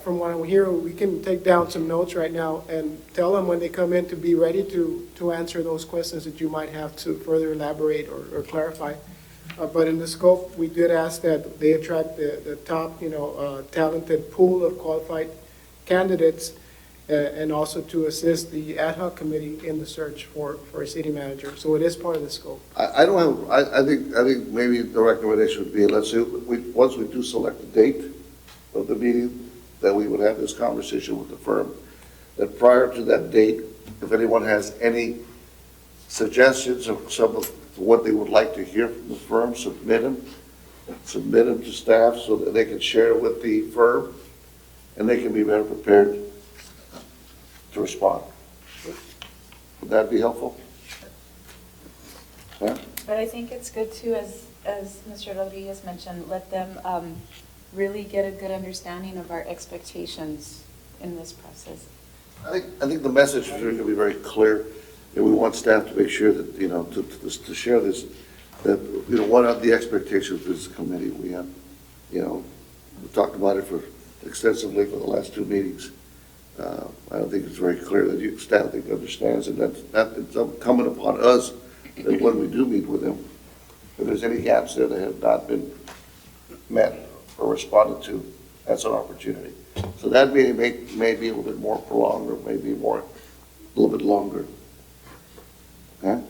Speaker 11: from what I'm hearing, we can take down some notes right now and tell them when they come in to be ready to answer those questions that you might have to further elaborate or clarify. But in the scope, we did ask that they attract the top, you know, talented pool of qualified candidates, and also to assist the ad hoc committee in the search for a city manager. So it is part of the scope.
Speaker 1: I don't have, I think maybe the recommendation would be, let's say, once we do select the date of the meeting, that we would have this conversation with the firm, that prior to that date, if anyone has any suggestions of some of what they would like to hear from the firm, submit them to staff so that they can share with the firm, and they can be better prepared to respond. Would that be helpful? Yeah?
Speaker 7: But I think it's good too, as Mr. Rodriguez mentioned, let them really get a good understanding of our expectations in this process.
Speaker 1: I think the message is going to be very clear, and we want staff to make sure that, you know, to share this, that, you know, what are the expectations of this committee? We have, you know, we talked about it extensively for the last 2 meetings. I don't think it's very clear that staff understands, and that's it's incumbent upon us that when we do meet with them, if there's any gaps there that have not been met or responded to, that's an opportunity. So that meeting may be a little bit more prolonged, or maybe a little bit longer. Okay?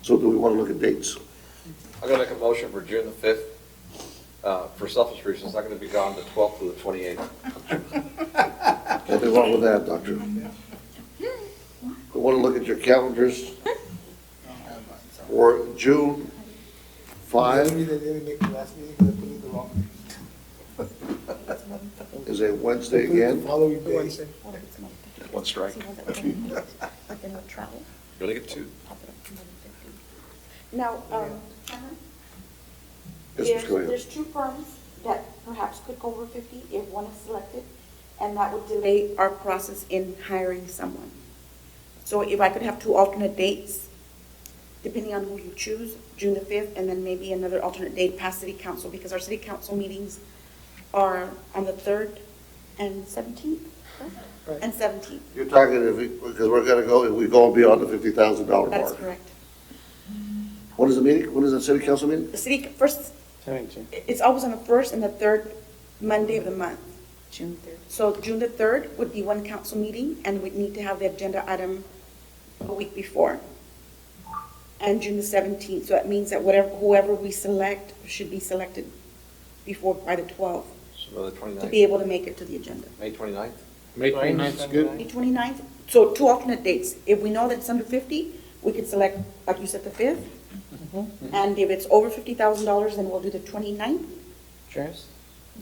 Speaker 1: So do we want to look at dates?
Speaker 3: I'm gonna make a motion for June the 5th. For selfish reasons, I'm gonna be gone the 12th to the 28th.
Speaker 1: Nothing wrong with that, Doctor. We want to look at your calendars for June 5
Speaker 4: Maybe they didn't make the last meeting because they put in the wrong.
Speaker 1: is a Wednesday
Speaker 4: They put it the
Speaker 1: again.
Speaker 4: Following day.
Speaker 3: One strike.
Speaker 5: But then with travel.
Speaker 3: You only get two.
Speaker 5: Now,
Speaker 1: Yes, Ms. Correa.
Speaker 5: there's two firms that perhaps could go over 50 if one is selected, and that would delay our process in hiring someone. So if I could have two alternate dates, depending on who you choose, June the 5th, and then maybe another alternate date past city council, because our city council meetings are on the 3rd and 17th,
Speaker 11: Right.
Speaker 5: and 17th.
Speaker 1: You're talking because we're going to go, if we go beyond the $50,000
Speaker 5: That is
Speaker 1: mark.
Speaker 5: correct.
Speaker 1: When is the meeting? When is the city council meeting?
Speaker 5: The city, first, it's always on the 1st and the 3rd Monday of the month.
Speaker 7: June 3rd.
Speaker 5: So June the 3rd would be one council meeting, and we'd need to have the agenda item a week before. And June the 17th, so that means that whoever we select should be selected by the 12th
Speaker 3: So the
Speaker 5: to
Speaker 3: 29th,
Speaker 5: be able to make it to the agenda.
Speaker 3: May 29th?
Speaker 6: May 29th is good.
Speaker 5: May 29th, so two alternate dates. If we know that it's under 50, we could select, like you said, the 5th. And if it's over $50,000, then we'll do the 29th.
Speaker 9: Sure.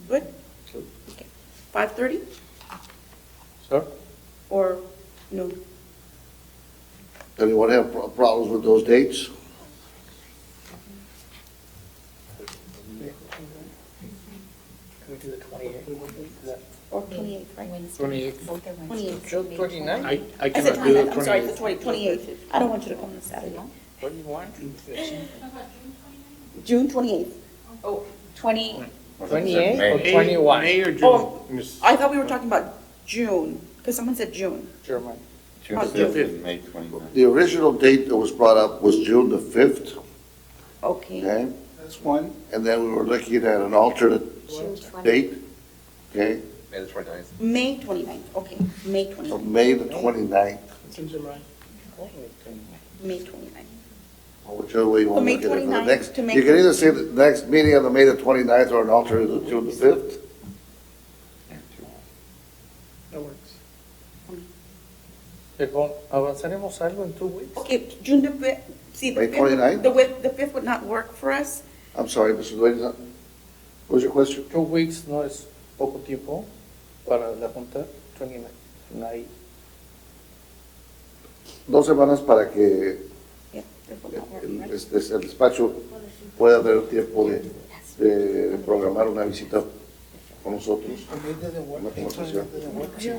Speaker 5: Good?
Speaker 3: Good.
Speaker 5: Okay. 5:30
Speaker 9: Sir?
Speaker 5: or noon?
Speaker 1: Anyone have problems with those dates?
Speaker 9: Can we do the 28th?
Speaker 5: Or 28th, right?
Speaker 6: 28th.
Speaker 7: Both are
Speaker 5: 28th.
Speaker 7: June 29th?
Speaker 6: I
Speaker 5: I said
Speaker 6: cannot do the
Speaker 5: 29th, I'm sorry,
Speaker 6: 28th.
Speaker 5: the 28th. I don't want you to come on Saturday.
Speaker 9: What do you want?
Speaker 5: June 28th.
Speaker 7: Oh, 20,
Speaker 9: 28 or
Speaker 6: May-
Speaker 9: 21?
Speaker 6: May or June?
Speaker 5: Oh,
Speaker 6: Miss-
Speaker 5: I thought we were talking about June, because someone said June.
Speaker 9: German.
Speaker 8: June
Speaker 5: Oh,
Speaker 8: 5th
Speaker 6: June
Speaker 8: and May 29th.
Speaker 1: The original date that was brought up was June the 5th,
Speaker 5: Okay.
Speaker 1: okay?
Speaker 4: That's one.
Speaker 1: And then we were looking at an alternate
Speaker 7: June 20th.
Speaker 1: date, okay?
Speaker 3: May the 29th.
Speaker 5: May 29th, okay, May
Speaker 1: So
Speaker 5: 29th,
Speaker 1: May the 29th,
Speaker 5: May 29th.
Speaker 1: or whichever way you want to
Speaker 5: May
Speaker 1: look at it. For the
Speaker 5: 29th
Speaker 1: next,
Speaker 5: to make
Speaker 1: you can
Speaker 5: it-
Speaker 1: either say the next meeting on the May the 29th or an alternate of June the 5th.
Speaker 11: That works.
Speaker 9: ¿Avanzaremos algo en 2 weeks?
Speaker 5: Okay, June the 5th, see, the
Speaker 1: May 29th?
Speaker 5: 5th, the 5th would not work for us.
Speaker 1: I'm sorry, Mr. Dueñas, what was your question?
Speaker 9: 2 weeks no es poco tiempo para la Junta. 29. Ahí.
Speaker 1: 2 semanas para que
Speaker 5: Yeah, that would not work, right?
Speaker 1: el despacho pueda tener tiempo de programar una visita con nosotros. Una conversación. Sí,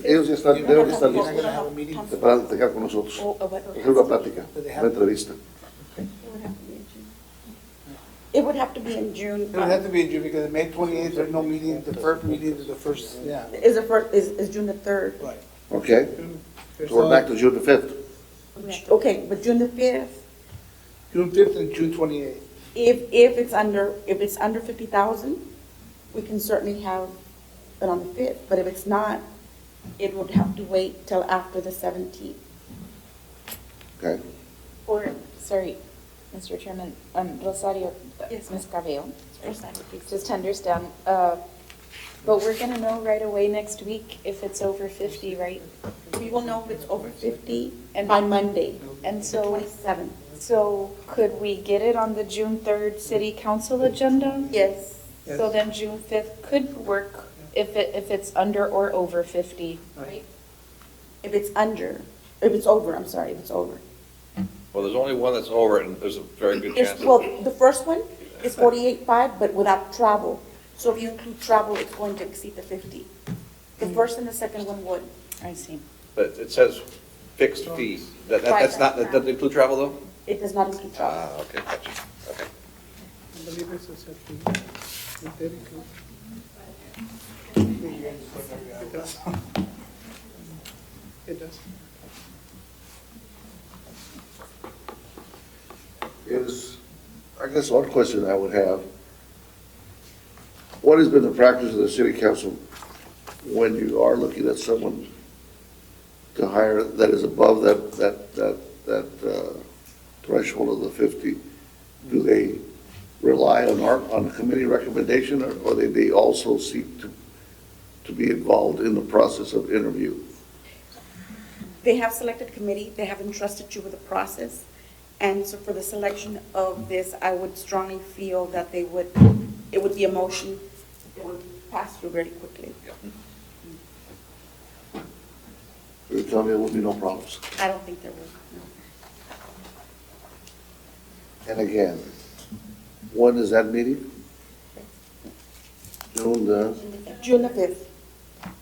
Speaker 1: ellos ya están, deben estar listos para platicar con nosotros.
Speaker 5: Oh, but-
Speaker 1: Hacer una plática, una entrevista.
Speaker 5: It would have to be in June.
Speaker 4: It would have to be in June because May 28th, there's no meeting, the first meeting is the first, yeah.
Speaker 5: Is June the 3rd.
Speaker 4: Right.
Speaker 1: Okay, so we're back to June the 5th.
Speaker 5: Okay, but June the 5th,
Speaker 4: June 5th and June 28th.
Speaker 5: if it's under 50,000, we can certainly have it on the 5th, but if it's not, it would have to wait till after the 17th.
Speaker 1: Okay,
Speaker 7: Or, sorry, Mr. Chairman, Rosario,
Speaker 5: Yes.
Speaker 7: Ms. Cabello,
Speaker 5: First, I would be-
Speaker 7: just to understand, but we're gonna know right away next week if it's over 50, right?
Speaker 5: We will know if it's over 50
Speaker 7: And-
Speaker 5: by Monday,
Speaker 7: And
Speaker 5: the
Speaker 7: so,
Speaker 5: 27th.
Speaker 7: so could we get it on the June 3rd city council agenda?
Speaker 5: Yes.
Speaker 7: So then June 5th could work if it's under or over 50, right?
Speaker 5: If it's over, I'm sorry, if it's over.
Speaker 3: Well, there's only one that's over it, and there's a very good chance.
Speaker 5: Well, the first one is 48.5, but without travel. So if you include travel, it's going to exceed the 50. The first and the second one would.
Speaker 7: I see.
Speaker 3: But it says fixed fee. That's not, that doesn't include travel, though?
Speaker 5: It does not include travel.
Speaker 3: Ah, okay, gotcha, okay.
Speaker 11: I believe it's a safety. It did include. It does. It does.
Speaker 1: is, I guess one question I would have, what has been the practice of the city council when you are looking at someone to hire that is above that threshold of the 50? do they rely on committee recommendation, or they also seek to be involved in the process of interview?
Speaker 5: They have selected committee, they have entrusted you with the process, and so for the selection of this, I would strongly feel that it would be a motion that would pass through very quickly.
Speaker 1: You tell me there will be no problems.
Speaker 5: I don't think there will, no.
Speaker 1: And again, when is that meeting? June the
Speaker 5: June the 5th,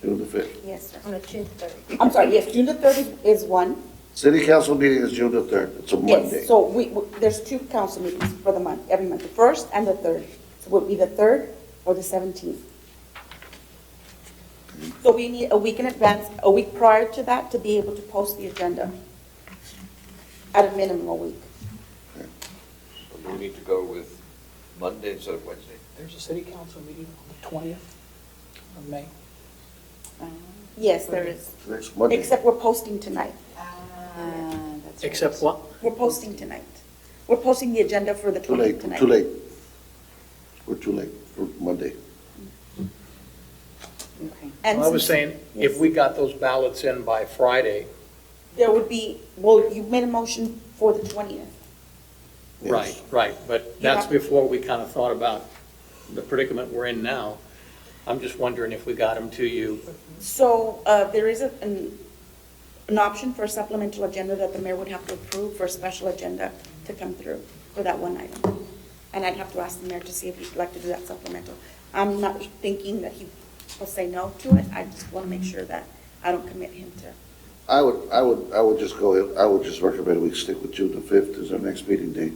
Speaker 1: 5th.
Speaker 5: yes, sir.
Speaker 2: On the June 3rd.
Speaker 5: I'm sorry, yes, June the 3rd is one.
Speaker 1: City council meeting is June the 3rd. It's a Monday.
Speaker 5: Yes, so there's two council meetings for the month, every month, the 1st and the 3rd. So it would be the 3rd or the 17th. So we need a week in advance, a week prior to that, to be able to post the agenda. At a minimum, a week.
Speaker 3: So do we need to go with Monday instead of Wednesday?
Speaker 9: There's a city council meeting on the 20th of May.
Speaker 5: Yes, there is.
Speaker 1: Next Monday.
Speaker 5: Except we're posting tonight.
Speaker 7: That's right.
Speaker 9: Except what?
Speaker 5: We're posting tonight. We're posting the agenda for the
Speaker 1: Too
Speaker 5: 20th
Speaker 1: late,
Speaker 5: tonight.
Speaker 1: too late. We're too late for Monday.
Speaker 7: Okay.
Speaker 5: And
Speaker 9: Well, I was
Speaker 5: since-
Speaker 9: saying, if we got those ballots in by Friday,
Speaker 5: There would be, well, you made a motion for the 20th.
Speaker 9: right, right, but that's before we kind of thought about the predicament we're in now. I'm just wondering if we got them to you.
Speaker 5: So there is an option for a supplemental agenda that the mayor would have to approve for a special agenda to come through for that one item. And I'd have to ask the mayor to see if he'd like to do that supplemental. I'm not thinking that he will say no to it. I just want to make sure that I don't commit him to.
Speaker 1: I would just recommend we stick with June the 5th as our next meeting date.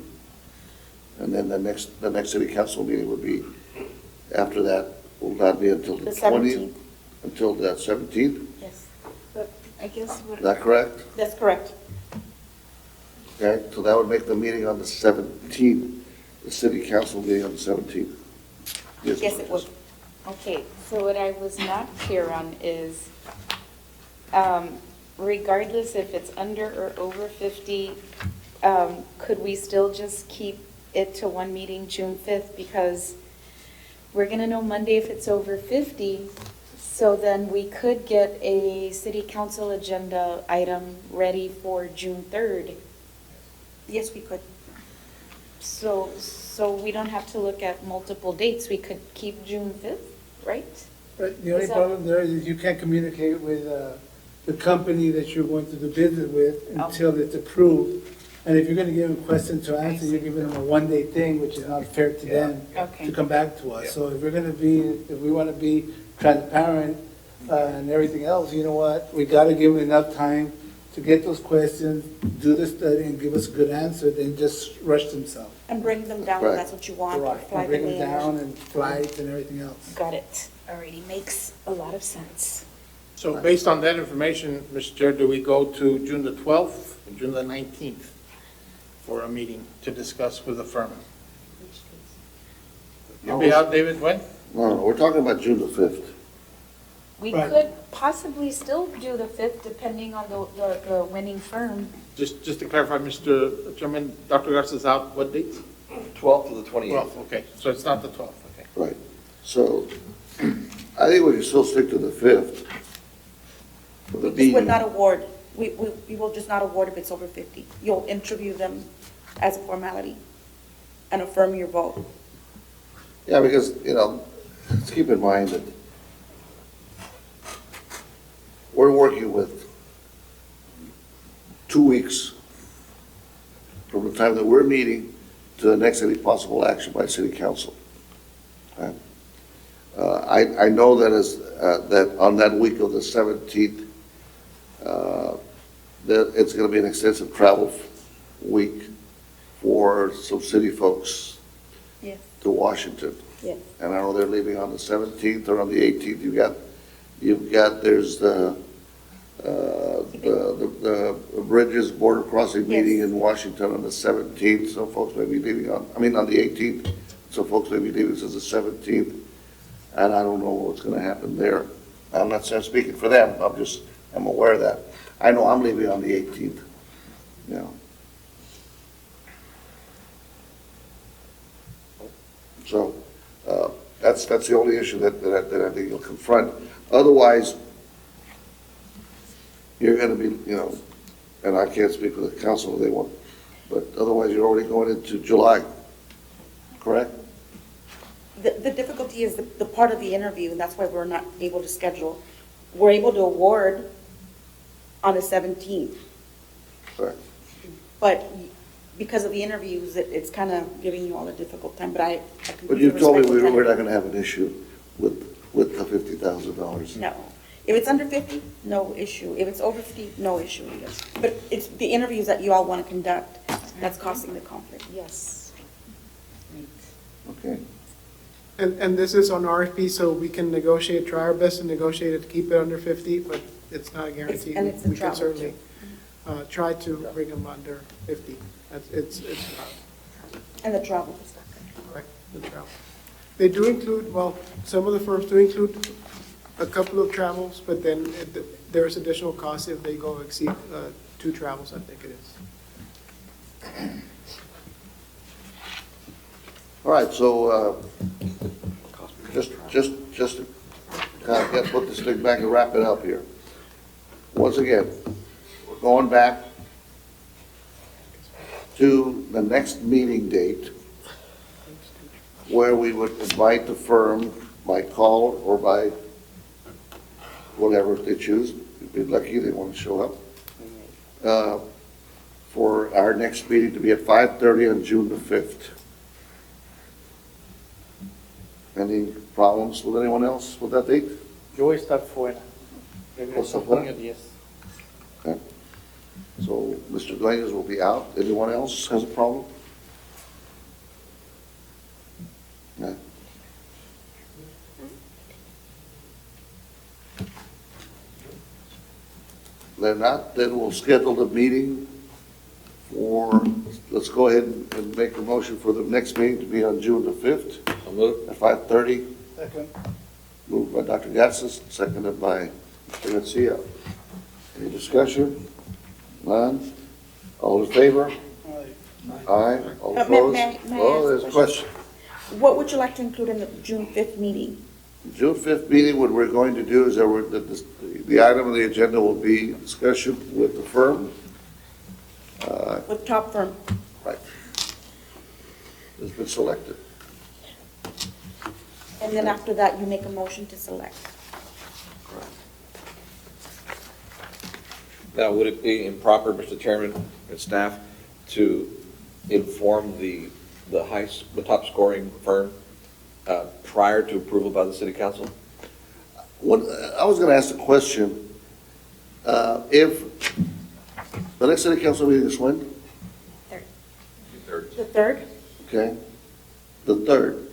Speaker 1: And then the next city council meeting would be, after that, will not be until the
Speaker 5: The
Speaker 1: 20th,
Speaker 5: 17th.
Speaker 1: until the 17th,
Speaker 5: Yes,
Speaker 7: But I guess
Speaker 1: is
Speaker 7: what,
Speaker 1: that correct?
Speaker 5: that's correct.
Speaker 1: Okay, so that would make the meeting on the 17th, the city council meeting on the 17th.
Speaker 5: Yes, it would.
Speaker 7: okay, so what I was not clear on is, regardless if it's under or over 50, could we still just keep it to one meeting, June 5th? Because we're going to know Monday if it's over 50, so then we could get a city council agenda item ready for June 3rd.
Speaker 5: Yes, we could.
Speaker 7: So we don't have to look at multiple dates, we could keep June 5th, right?
Speaker 4: But the only
Speaker 7: Is that-
Speaker 4: problem there is you can't communicate with the company that you're going to do business with until it's approved. And if you're gonna give them questions to answer, you're giving them a one-day thing, which is not fair to them
Speaker 7: Okay.
Speaker 4: to come back to us. So if we wanna be transparent and everything else, you know what? We gotta give them enough time to get those questions, do the study, and give us a good answer, than just rush themselves.
Speaker 5: And bring them down
Speaker 1: Right.
Speaker 5: if that's what you want, or
Speaker 4: Right,
Speaker 5: fly
Speaker 4: and bring
Speaker 5: them
Speaker 4: them
Speaker 5: in.
Speaker 4: down and flights and everything else.
Speaker 7: Got it. Already makes a lot of sense.
Speaker 6: So based on that information, Mr. Chair, do we go to June the 12th or June the 19th for a meeting to discuss with the firm? You'll be out, David, when?
Speaker 1: No, we're talking about June the 5th.
Speaker 7: We
Speaker 4: Right.
Speaker 7: could possibly still do the 5th, depending on the winning firm.
Speaker 6: Just to clarify, Mr. Chairman, Dr. Garza's out, what date?
Speaker 3: 12th to the 28th.
Speaker 6: 12th, okay, so it's not the 12th, okay.
Speaker 1: Right. So I think we can still stick to the 5th. For the
Speaker 5: We just
Speaker 1: meeting.
Speaker 5: would not award, we will just not award if it's over 50. You'll interview them as a formality and affirm your vote.
Speaker 1: Yeah, because, let's keep in mind that we're working with 2 weeks from the time that we're meeting to the next any possible action by city council. Right? I know that on that week of the 17th, that it's going to be an extensive travel week for some city folks
Speaker 5: Yes,
Speaker 1: to Washington.
Speaker 5: yes.
Speaker 1: And I know they're leaving on the 17th or on the 18th. There's the Bridges Border Crossing meeting
Speaker 5: Yes.
Speaker 1: in Washington on the 17th. Some folks may be leaving on the 18th. Some folks may be leaving since the 17th. And I don't know what's going to happen there. I'm not saying speaking for them. I'm aware of that. I know I'm leaving on the 18th, So, that's the only issue that I think you'll confront. Otherwise, you're gonna be, and I can't speak for the council if they want, but otherwise, you're already going into July, correct?
Speaker 5: The difficulty is the part of the interview, and that's why we're not able to schedule. We're able to award on the 17th,
Speaker 1: Correct.
Speaker 5: but because of the interviews, it's kind of giving you all a difficult time, but I
Speaker 1: But you
Speaker 5: completely
Speaker 1: told me
Speaker 5: respect the
Speaker 1: we're not
Speaker 5: time.
Speaker 1: gonna have an issue with the $50,000.
Speaker 5: No. If it's under 50, no issue. If it's over 50, no issue either. But it's the interviews that you all want to conduct that's causing the conflict.
Speaker 7: Yes.
Speaker 1: Okay.
Speaker 11: And this is on RFP, so we can negotiate, try our best to negotiate it to keep it under 50, but it's not a guarantee.
Speaker 5: And it's the
Speaker 11: We can
Speaker 5: travel,
Speaker 11: certainly try to bring them under 50. It's
Speaker 5: And the travel.
Speaker 11: correct, the travel. They do include, well, some of the firms do include a couple of travels, but then there's additional costs if they go exceed 2 travels, I think it is.
Speaker 1: All right, so, just to kind of put this thing back and wrap it up here. Once again, we're going back to the next meeting date where we would invite the firm by call or by whatever they choose. If they're lucky, they want to show up. For our next meeting to be at 5:30 on June the 5th. Any problems with anyone else with that date?
Speaker 9: Yo voy a estar fuera.
Speaker 1: Regreso fuera.
Speaker 9: junio 10.
Speaker 1: Okay. So Mr. Dueñas will be out. Anyone else has a problem? No? They're not, then we'll schedule the meeting for, let's go ahead and make a motion for the next meeting to be on June the 5th
Speaker 3: I'll move.
Speaker 1: at 5:30.
Speaker 4: Second.
Speaker 1: Moved by Dr. Gatsas, seconded by Mr. Garcia. Any discussion? None? All in favor? Aye. All
Speaker 5: May-
Speaker 1: opposed?
Speaker 5: may I
Speaker 1: Oh,
Speaker 5: ask
Speaker 1: there's
Speaker 5: a
Speaker 1: a question.
Speaker 5: What would you like to include in the June 5th meeting?
Speaker 1: June 5th meeting, what we're going to do is that the item on the agenda will be discussion with the firm.
Speaker 5: With top firm?
Speaker 1: Right. Has been selected.
Speaker 5: And then after that, you make a motion to select.
Speaker 3: Now, would it be improper, Mr. Chairman and staff, to inform the top scoring firm prior to approval by the city council?
Speaker 1: I was going to ask the question, if the next city council meeting is when?
Speaker 5: The 3rd?
Speaker 1: Okay, the 3rd.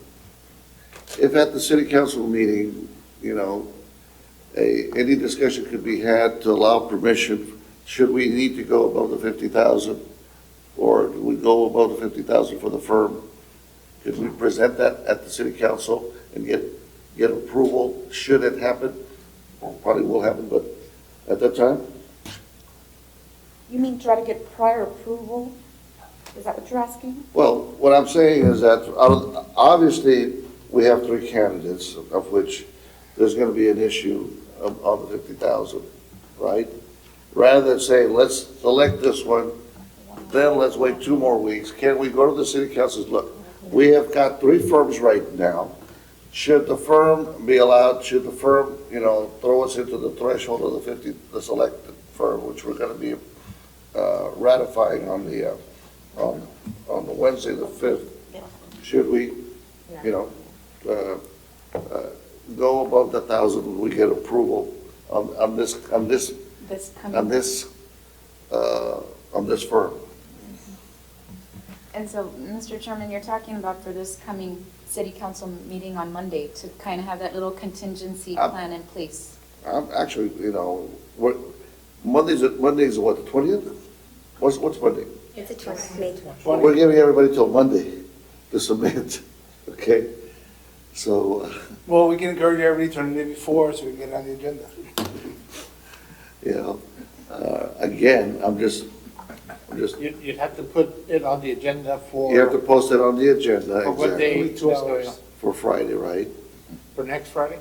Speaker 1: If at the city council meeting, any discussion could be had to allow permission, should we need to go above the 50,000? Or do we go above the 50,000 for the firm? Could we present that at the city council and get approval, should it happen? Or probably will happen, but at that time?
Speaker 5: You mean try to get prior approval? Is that what you're asking?
Speaker 1: Well, what I'm saying is that obviously, we have 3 candidates, of which there's going to be an issue of the 50,000, right? Rather than say, let's select this one, then let's wait 2 more weeks. Can we go to the city council and say, look, we have got 3 firms right now. Should the firm be allowed, should the firm, throw us into the threshold of the 50, the selected firm, which we're going to be ratifying on the Wednesday, the 5th, should we, go above the 1,000, we get approval on this
Speaker 7: This coming.
Speaker 1: on this firm?
Speaker 7: And so, Mr. Chairman, you're talking about for this coming city council meeting on Monday to kind of have that little contingency plan in place.
Speaker 1: I'm actually, Monday's what, the 20th? What's Monday?
Speaker 10: It's a 20.
Speaker 1: We're giving everybody till Monday to submit, okay? So,
Speaker 4: Well, we can encourage everybody to turn it in before so we can get it on the agenda.
Speaker 1: again, I'm just Just,
Speaker 6: You'd have to put it on the agenda for.
Speaker 1: you have to post it on the agenda,
Speaker 6: For what day,
Speaker 1: exactly,
Speaker 6: Ms.
Speaker 4: 2 hours.
Speaker 6: Goyo?
Speaker 1: for Friday, right?
Speaker 6: For next Friday?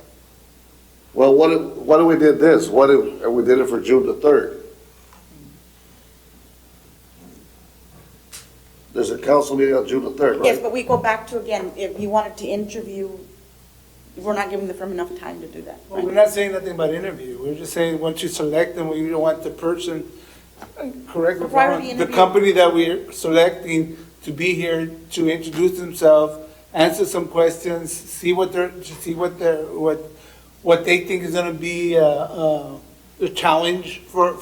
Speaker 1: Well, what if we did this? What if we did it for June the 3rd? There's a council meeting on June the 3rd, right?
Speaker 5: Yes, but we go back to, again, if you wanted to interview, we're not giving the firm enough time to do that.
Speaker 4: Well,
Speaker 5: right?
Speaker 4: we're not saying nothing about interview, we're just saying, once you select them, we don't want the person, correct me if I'm
Speaker 5: Priority
Speaker 4: wrong, the
Speaker 5: interview.
Speaker 4: company that we're selecting to be here to introduce themselves, answer some questions, see what they think is gonna be, the challenge for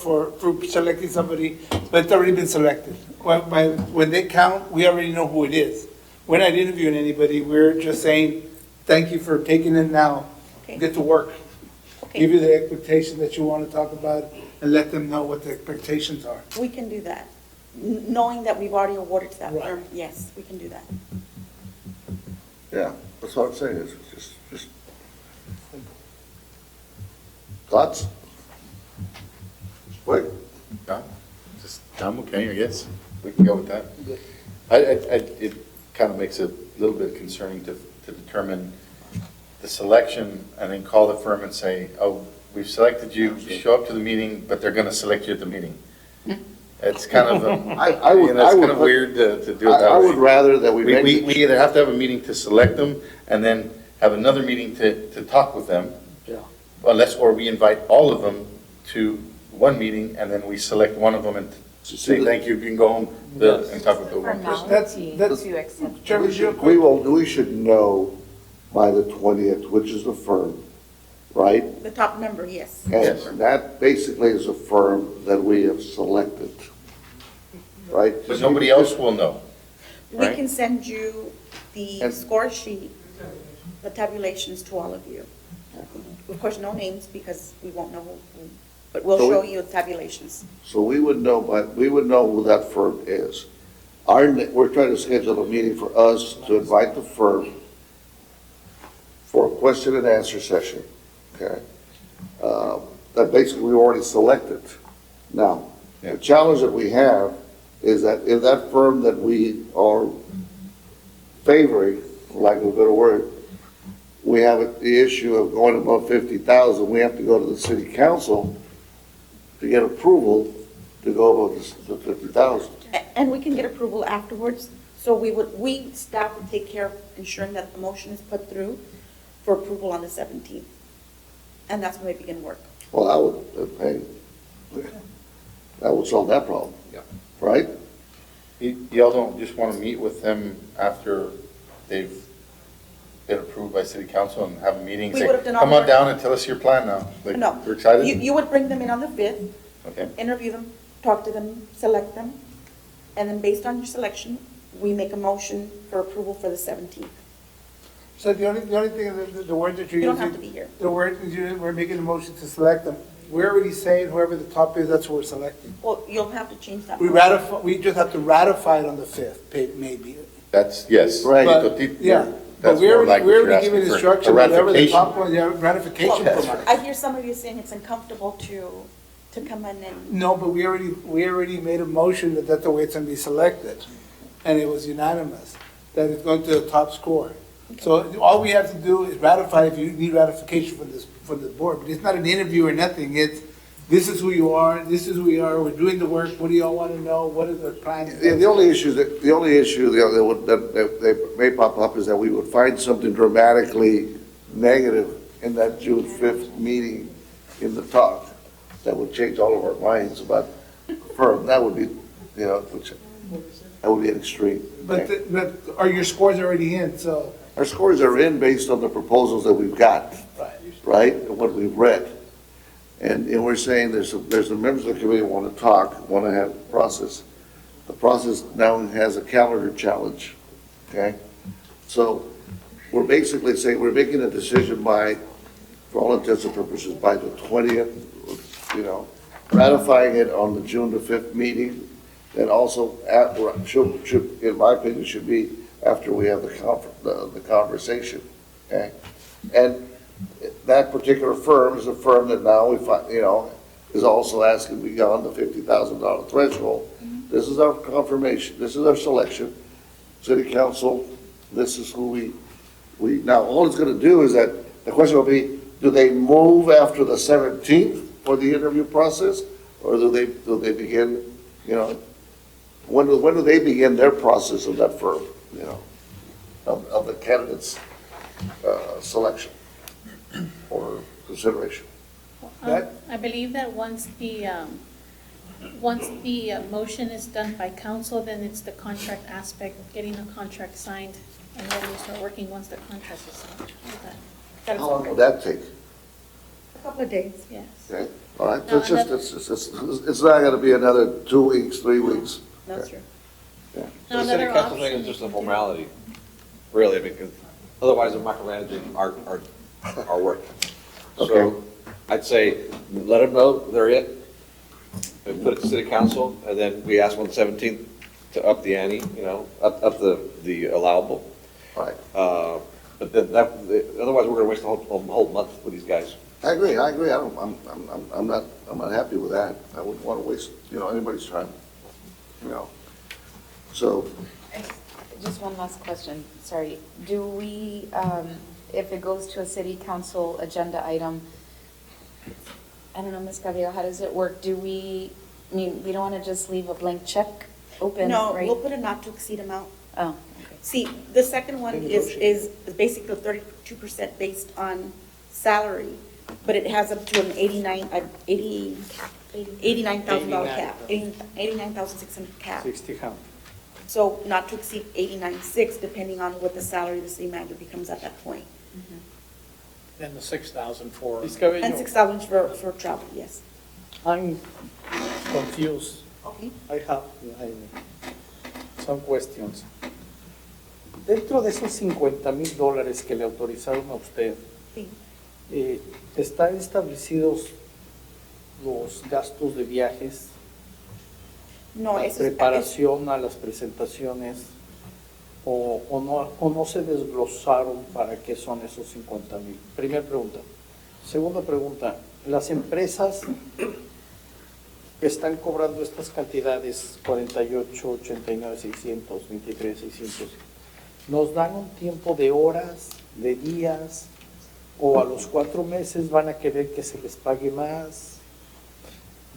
Speaker 4: selecting somebody, but it's already been selected. When they count, we already know who it is. We're not interviewing anybody, we're just saying, thank you for taking it now,
Speaker 5: Okay.
Speaker 4: get to work.
Speaker 5: Okay.
Speaker 4: Give you the expectation that you want to talk about and let them know what the expectations are.
Speaker 5: We can do that, knowing that we've already awarded to that
Speaker 4: Right.
Speaker 5: firm, yes, we can do that.
Speaker 1: Yeah, that's what I'm saying, is just. Thoughts? Wait,
Speaker 8: I'm okay, I guess. We can go with that. It kind of makes it a little bit concerning to determine the selection and then call the firm and say, oh, we've selected you, show up to the meeting, but they're going to select you at the meeting. It's kind of,
Speaker 1: I would-
Speaker 8: it's kind of weird to do it that way.
Speaker 1: I would rather that we
Speaker 8: We
Speaker 1: make.
Speaker 8: either have to have a meeting to select them and then have another meeting to talk with them.
Speaker 4: Yeah.
Speaker 8: Or we invite all of them to one meeting and then we select one of them and say, thank you, you can go home and talk with the one person.
Speaker 7: Formality
Speaker 4: That's-
Speaker 7: to accept.
Speaker 4: Chairman,
Speaker 1: We should know by the 20th, which is the firm, right?
Speaker 5: The top number, yes.
Speaker 8: Yes.
Speaker 1: And that basically is a firm that we have selected, right?
Speaker 8: But nobody else will know.
Speaker 5: We
Speaker 8: Right.
Speaker 5: can send you the
Speaker 1: And-
Speaker 5: score sheet, the tabulations to all of you. Of course, no names, because we won't know who, but we'll
Speaker 1: So we-
Speaker 5: show you the tabulations.
Speaker 1: So we would know who that firm is. We're trying to schedule a meeting for us to invite the firm for a question and answer session, okay? That basically we already selected. Now, the challenge that we have is that if that firm that we are favoring, for lack of a better word, we have the issue of going above 50,000, we have to go to the city council to get approval to go above the 50,000.
Speaker 5: And we can get approval afterwards, so staff would take care of ensuring that the motion is put through for approval on the 17th. And that's when we begin work.
Speaker 1: Well, that would solve that problem.
Speaker 3: Yeah.
Speaker 1: Right?
Speaker 8: Y'all don't just want to meet with them after they've been approved by city council and have a meeting?
Speaker 5: We
Speaker 8: Say,
Speaker 5: would have done all
Speaker 8: come
Speaker 5: the
Speaker 8: on
Speaker 5: work.
Speaker 8: down and tell us your plan now. Like,
Speaker 5: No.
Speaker 8: we're excited?
Speaker 5: You would bring them in on the 5th,
Speaker 8: Okay.
Speaker 5: interview them, talk to them, select them, and then based on your selection, we make a motion for approval for the 17th.
Speaker 4: So the only thing, the word that you're
Speaker 5: You
Speaker 4: using.
Speaker 5: don't have to be here.
Speaker 4: The word that we're making a motion to select them. We're already saying whoever the top is, that's who we're selecting.
Speaker 5: Well, you'll have to change that.
Speaker 4: We ratify, we just have to ratify it on the 5th, maybe.
Speaker 8: That's, yes.
Speaker 1: Right.
Speaker 4: But, yeah, but
Speaker 8: That's more like what
Speaker 4: we're
Speaker 8: you're
Speaker 4: already
Speaker 8: asking
Speaker 4: giving
Speaker 8: for,
Speaker 4: instruction,
Speaker 8: a
Speaker 4: whatever the
Speaker 8: ratification.
Speaker 4: top one, yeah, ratification
Speaker 5: Well,
Speaker 4: from us.
Speaker 5: I hear some of you saying it's uncomfortable to come in and,
Speaker 4: No, but we already made a motion that that's the way it's gonna be selected. And it was unanimous, that it's going to the top score. So all we have to do is ratify if you need ratification from this board. But it's not an interview or nothing, it's, this is who you are, this is who we are, we're doing the work, what do y'all wanna know, what is our plan?
Speaker 1: Yeah, the only issue that may pop up is that we would find something dramatically negative in that June 5th meeting in the talk that would change all of our minds about the firm. That would be, that would be an extreme.
Speaker 4: But are your scores already in, so.
Speaker 1: Our scores are in based on the proposals that we've got, right, and what we've read. And we're saying there's the members of the committee want to talk, want to have a process. The process now has a calendar challenge, okay? So we're basically saying we're making a decision by, for all intents and purposes, by the 20th, ratifying it on the June the 5th meeting, and also, should, in my opinion, should be after we have the conversation, okay? And that particular firm is a firm that now we find, is also asking beyond the $50,000 threshold this is our confirmation, this is our selection, city council, this is who now, all it's gonna do is that, the question will be, do they move after the 17th for the interview process? Or do they begin, when do they begin their process of that firm, of the candidates' selection or consideration?
Speaker 2: I believe that once the motion is done by council, then it's the contract aspect, getting the contract signed, and then we start working once the contract is signed.
Speaker 5: That is
Speaker 1: How long
Speaker 5: correct.
Speaker 1: will that take?
Speaker 5: A couple of days.
Speaker 2: Yes.
Speaker 1: Okay, all right,
Speaker 2: No,
Speaker 1: it's just, it's not gonna be another 2 weeks, 3 weeks.
Speaker 5: That's true.
Speaker 1: Yeah.
Speaker 3: The city council thing is just a formality, really, because otherwise they're micromanaging our work.
Speaker 1: Okay.
Speaker 3: So I'd say, let them know they're it, and put it to city council, and then we ask on the 17th to up the ante, up the allowable.
Speaker 1: All right,
Speaker 3: But then otherwise we're gonna waste a whole month with these guys.
Speaker 1: I agree, I'm not happy with that. I wouldn't wanna waste, anybody's time, So,
Speaker 7: Just one last question, sorry. Do we, if it goes to a city council agenda item, I don't know, Ms. Cabello, how does it work? We don't want to just leave a blank check open,
Speaker 5: No,
Speaker 7: right?
Speaker 5: we'll put a not to exceed amount.
Speaker 7: Oh, okay.
Speaker 5: See, the second one is basically 32% based on salary, but it has up to an $89,000 cap, 89,600 cap.
Speaker 9: 60 how?
Speaker 5: So not to exceed 89.6, depending on what the salary of the city manager becomes at that point.
Speaker 6: Then the 6,000 for,
Speaker 5: And 6,000 for travel, yes.
Speaker 12: I'm confused.
Speaker 5: Okay.
Speaker 12: I have some questions. Dentro de esos $50,000 que le autorizaron a usted,
Speaker 5: Sí.
Speaker 12: ¿están establecidos los gastos de viajes,
Speaker 5: No,
Speaker 12: la
Speaker 5: eso
Speaker 12: preparación a las presentaciones, o no se desglosaron para qué son esos 50,000? Primera pregunta. Segunda pregunta, las empresas que están cobrando estas cantidades, 48, 89, 600, 23, 600, ¿nos dan un tiempo de horas, de días, o a los 4 meses van a querer que se les pague más?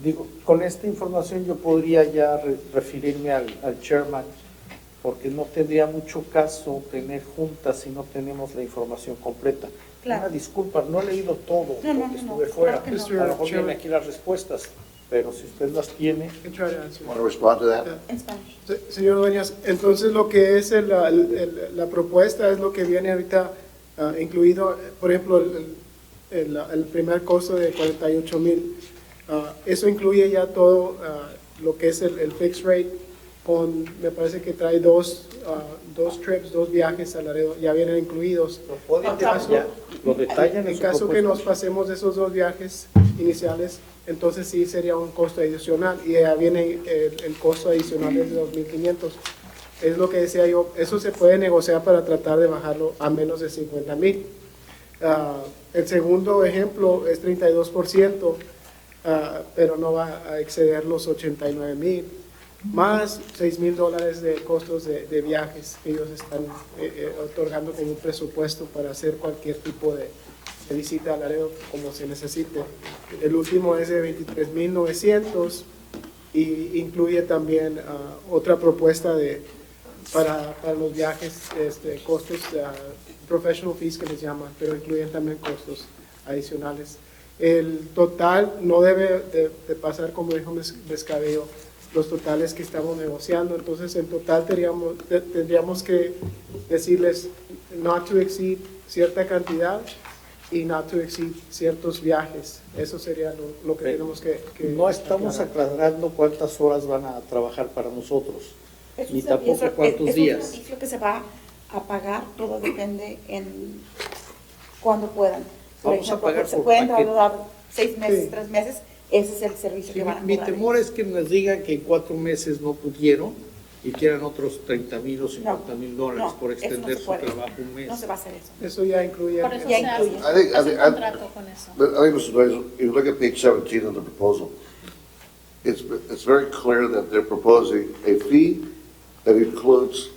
Speaker 12: Digo, con esta información yo podría ya referirme al chairman, porque no tendría mucho caso tener juntas si no tenemos la información completa.
Speaker 5: Claro.
Speaker 12: Una disculpa, no he leído todo
Speaker 5: No,
Speaker 12: porque
Speaker 5: no,
Speaker 12: estuve fuera.
Speaker 5: claro que no.
Speaker 12: A lo mejor vienen aquí las respuestas, pero si usted las tiene.
Speaker 11: I can try to answer.
Speaker 1: want to respond to that?
Speaker 5: En Spanish.
Speaker 11: Señor Dueñas, entonces lo que es la propuesta es lo que viene ahorita incluido, por ejemplo, el primer costo de 48,000. Eso incluye ya todo lo que es el fixed rate, me parece que trae dos trips, 2 viajes a Laredo, ya vienen incluidos.
Speaker 12: Lo detallan
Speaker 11: En
Speaker 12: su
Speaker 11: caso que
Speaker 12: propuesta.
Speaker 11: nos pasemos de esos 2 viajes iniciales, entonces sí sería un costo adicional, y ya viene el costo adicional de 2,500. Es lo que decía yo, eso se puede negociar para tratar de bajarlo a menos de 50,000. El segundo ejemplo es 32%, pero no va a exceder los 89,000, más $6,000 de costos de viajes que ellos están otorgando como un presupuesto para hacer cualquier tipo de visita a Laredo como se necesite. El último es de 23,900 y incluye también otra propuesta para los viajes, costos, professional fees que les llaman, pero incluyen también costos adicionales. El total no debe de pasar, como dijo Cabello, los totales que estamos negociando. Entonces, en total tendríamos que decirles not to exceed cierta cantidad y not to exceed ciertos viajes. Eso sería lo que tenemos que
Speaker 12: No estamos
Speaker 11: aclarar.
Speaker 12: aclarando cuántas horas van a trabajar para nosotros,
Speaker 5: Es
Speaker 12: ni
Speaker 5: un
Speaker 12: tampoco
Speaker 5: servicio-
Speaker 12: cuántos
Speaker 5: es
Speaker 12: días.
Speaker 5: un servicio que se va a pagar, todo depende en cuando puedan. Por
Speaker 12: Vamos a
Speaker 5: ejemplo,
Speaker 12: pagar
Speaker 5: se
Speaker 12: por
Speaker 5: pueden
Speaker 12: paquete.
Speaker 5: tardar 6 meses,
Speaker 11: Sí.
Speaker 5: 3 meses, ese es el servicio
Speaker 12: Sí,
Speaker 5: que van a
Speaker 12: mi
Speaker 5: cobrar.
Speaker 12: temor es que nos digan que en 4 meses no pudieron y quieran otros 30,000 o 50,000 dólares
Speaker 5: no,
Speaker 12: por
Speaker 5: eso no
Speaker 12: extender
Speaker 5: se
Speaker 12: su
Speaker 5: puede.
Speaker 12: trabajo un mes.
Speaker 5: No se va a hacer eso.
Speaker 11: Eso ya incluye.
Speaker 2: Por eso
Speaker 5: Ya
Speaker 2: se hace,
Speaker 5: incluye.
Speaker 1: I think-
Speaker 2: hace
Speaker 1: I
Speaker 2: un
Speaker 1: think-
Speaker 2: contrato con eso.
Speaker 1: But I think, Mr. Reyes, if you look at page 17 of the proposal, it's very clear that they're proposing a fee that includes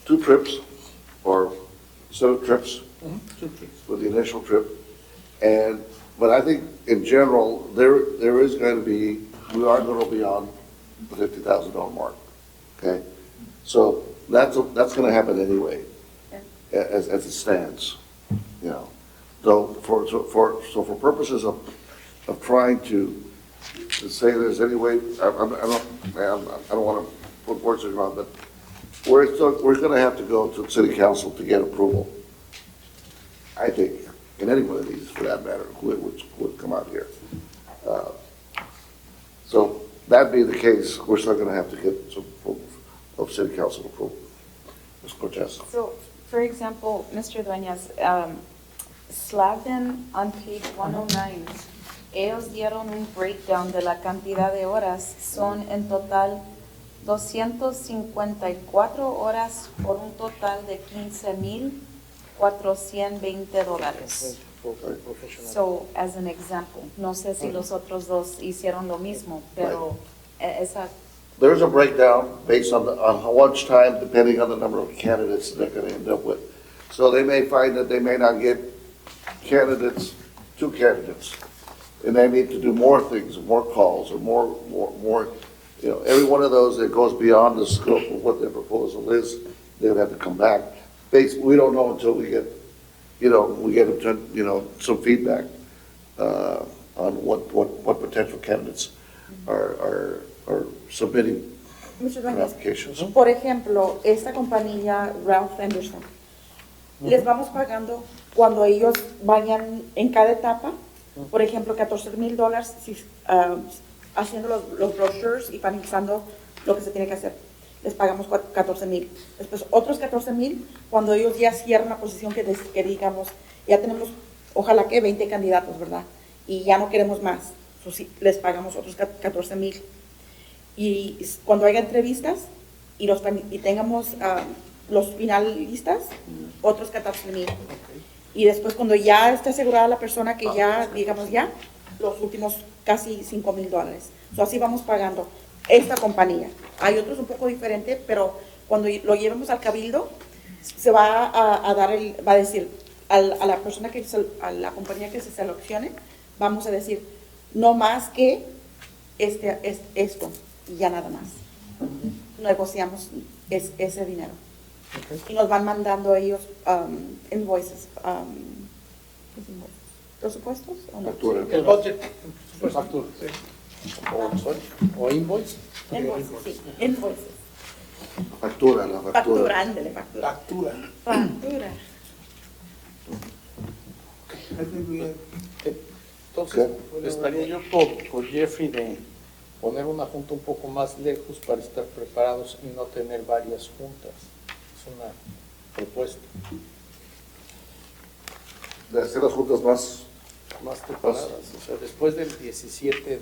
Speaker 1: 2 trips or set of trips for the initial trip. But I think in general, there is going to be, we are going to be on the $50,000 mark, okay? So that's going to happen anyway, as it stands, you know. So for purposes of trying to say there's any way, I don't want to put words in your mouth, but we're going to have to go to the city council to get approval, I think, in any one of these, for that matter, which would come out here. So that being the case, we're still going to have to get some approval of city council approval. Ms. Cortez.
Speaker 7: So, for example, Mr. Dueñas, Slavin on page 109, ellos dieron un breakdown de la cantidad de horas, son en total 254 horas por un total de $15,420. So, as an example, no sé si los otros dos hicieron lo mismo, pero esa...
Speaker 1: There's a breakdown based on how much time, depending on the number of candidates they're going to end up with. So they may find that they may not get candidates, 2 candidates, and they need to do more things, more calls, or more, you know, every one of those that goes beyond the scope of what their proposal is, they would have to come back. We don't know until we get, you know, some feedback on what potential candidates are submitting
Speaker 5: Mr.
Speaker 1: their
Speaker 5: Dueñas,
Speaker 1: applications.
Speaker 5: por ejemplo, esta compañía Ralph Anderson, les vamos pagando cuando ellos vayan en cada etapa, por ejemplo, $14,000 haciendo los brochures y panizando lo que se tiene que hacer. Les pagamos $14,000. Después otros $14,000 cuando ellos ya cierran la posición que digamos, ya tenemos, ojalá que 20 candidatos, ¿verdad? Y ya no queremos más. So, sí, les pagamos otros $14,000. Y cuando haya entrevistas y tengamos los finalistas, otros $14,000. Y después cuando ya esté asegurada la persona que ya, digamos ya, los últimos casi $5,000. So, así vamos pagando esta compañía. Hay otros un poco diferentes, pero cuando lo llevemos al cabildo, se va a dar va a decir a la persona a la compañía que se seleccione, vamos a decir, no más que esto, y ya nada más. Negociamos ese dinero. Y nos van mandando ellos invoices, ¿presupuestos o no?
Speaker 1: Factura.
Speaker 12: El budget, factura. O invoice.
Speaker 5: Invoices, sí, invoices.
Speaker 1: La factura.
Speaker 5: Factura, ándele, factura.
Speaker 11: Factura.
Speaker 5: Factura.
Speaker 12: Entonces, estaría yo por Jeffrey de poner una junta un poco más lejos para estar preparados y no tener varias juntas. Es una propuesta.
Speaker 1: De hacer las juntas más
Speaker 12: Preparadas. O sea, después del 17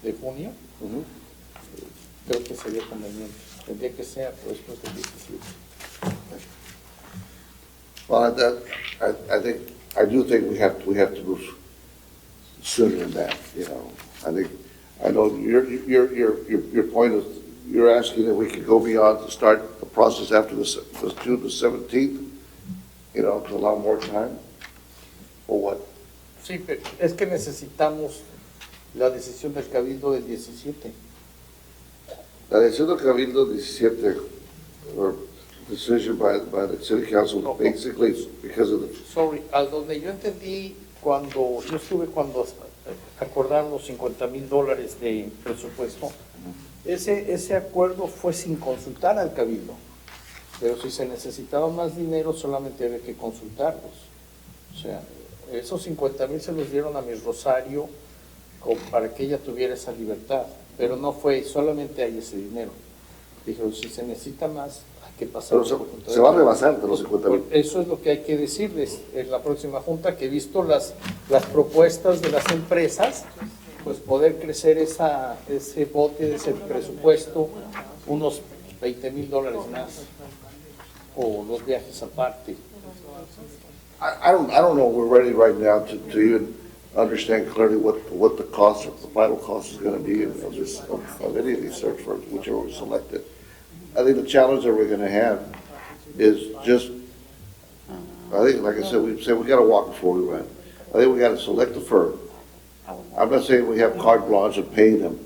Speaker 12: de junio, creo que sería conveniente. Tendría que ser después del 17.
Speaker 1: Well, I do think we have to move sooner than that, you know. I know your point is, you're asking if we could go beyond to start the process after the June the 17th, you know, to allow more time, or what?
Speaker 12: Sí, pero es que necesitamos la decisión del Cabildo del 17.
Speaker 1: La decisión del Cabildo 17, or decision by the City Council, basically because of the...
Speaker 12: Sorry, a donde yo entendí cuando acordaron los $50,000 de presupuesto, ese acuerdo fue sin consultar al Cabildo, pero si se necesitaba más dinero solamente había que consultarlos. O sea, esos 50,000 se los dieron a mi Rosario para que ella tuviera esa libertad, pero no fue solamente hay ese dinero. Dijeron, si se necesita más, hay que pasar.
Speaker 1: Pero se va a rebasar de los 50,000.
Speaker 12: Eso es lo que hay que decirles en la próxima junta, que he visto las propuestas de las empresas, pues poder crecer ese bote, ese presupuesto, unos $20,000 más, o los viajes aparte.
Speaker 1: I don't know if we're ready right now to even understand clearly what the cost, the final cost is gonna be of any of these search firms, whichever we selected. I think the challenge that we're gonna have is just, I think, like I said, we gotta walk before we run. I think we gotta select a firm. I'm not saying we have carte blanche and pay them,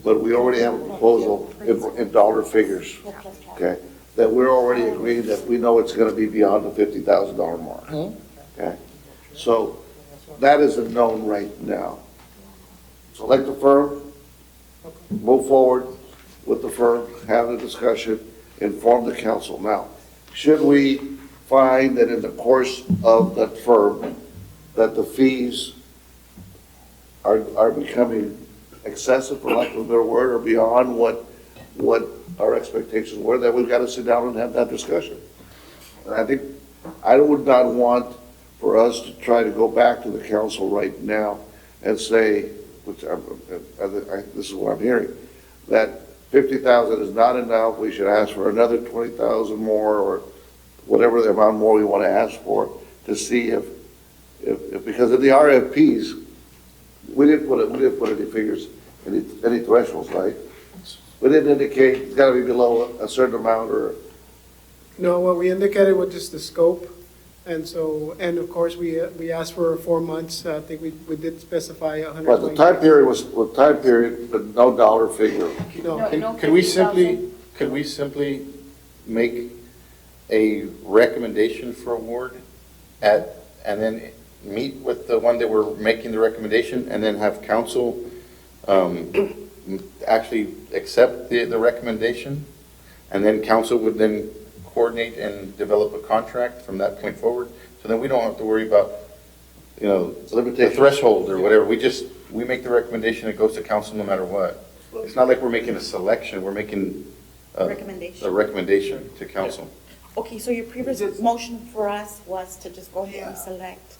Speaker 1: but we already have a proposal in dollar figures, okay? That we're already agreed that we know it's gonna be beyond the $50,000 mark, okay? So that is a known right now. Select a firm, move forward with the firm, have the discussion, inform the council. Now, should we find that in the course of that firm, that the fees are becoming excessive, for lack of a better word, or beyond what our expectations were, that we've got to sit down and have that discussion. And I think, I would not want for us to try to go back to the council right now and say, which this is what I'm hearing, that 50,000 is not enough, we should ask for another 20,000 more, or whatever the amount more we want to ask for, to see if because of the RFPs, we didn't put any figures, any thresholds, right? We didn't indicate it's got to be below a certain amount, or.
Speaker 11: No, what we indicated was just the scope, and so, and of course, we asked for 4 months. I think we did specify 120.
Speaker 1: But the time period was time period, but no dollar figure.
Speaker 11: No,
Speaker 8: Could we simply make a recommendation for award and then meet with the one that we're making the recommendation, and then have council actually accept the recommendation? And then council would then coordinate and develop a contract from that point forward? So then we don't have to worry about, the threshold or whatever. We make the recommendation, it goes to council no matter what. It's not like we're making a selection, we're making a recommendation to council.
Speaker 5: Okay, so your previous motion for us was to just go ahead and select.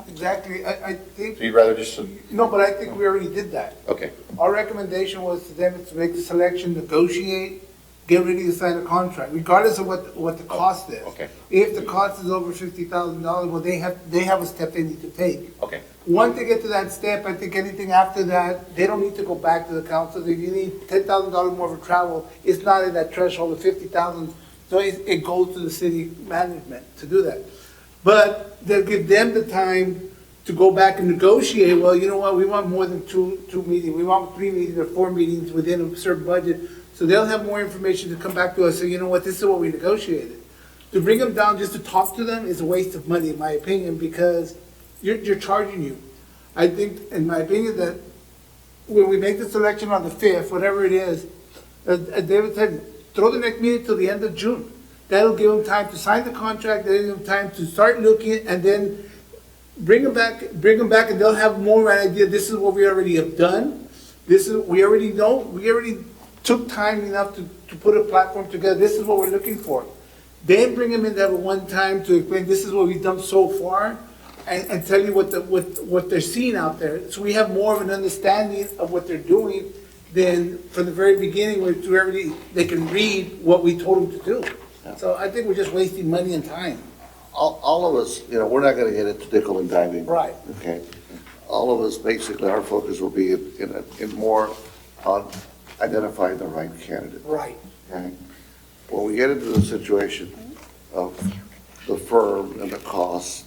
Speaker 4: Exactly, I think,
Speaker 8: So you'd rather just,
Speaker 4: no, but I think we already did that.
Speaker 8: okay,
Speaker 4: Our recommendation was to them to make the selection, negotiate, get ready to sign a contract, regardless of what the cost is.
Speaker 8: okay,
Speaker 4: If the cost is over $50,000, well, they have a step they need to take.
Speaker 8: okay.
Speaker 4: Once they get to that step, I think anything after that, they don't need to go back to the council. If you need $10,000 more for travel, it's not in that threshold of 50,000, so it goes to the city management to do that. But they'll give them the time to go back and negotiate, well, you know what, we want more than two meetings, we want 3 meetings or 4 meetings within a certain budget. So they'll have more information to come back to us, so you know what, this is what we negotiated. To bring them down just to talk to them is a waste of money, in my opinion, because you're charging you. I think, in my opinion, that when we make the selection on the 5th, whatever it is, as David said, throw the next meeting till the end of June. That'll give them time to sign the contract, that'll give them time to start looking, and then bring them back, and they'll have more of an idea, this is what we already have done. We already took time enough to put a platform together, this is what we're looking for. Then bring them in at one time to explain, this is what we've done so far, and tell you what they're seeing out there. So we have more of an understanding of what they're doing than from the very beginning, where they can read what we told them to do. So I think we're just wasting money and time.
Speaker 1: All of us, we're not gonna get into nickel and diming.
Speaker 4: Right.
Speaker 1: Okay? All of us, basically, our focus will be in more on identifying the right candidate.
Speaker 4: Right.
Speaker 1: Okay? When we get into the situation of the firm and the cost,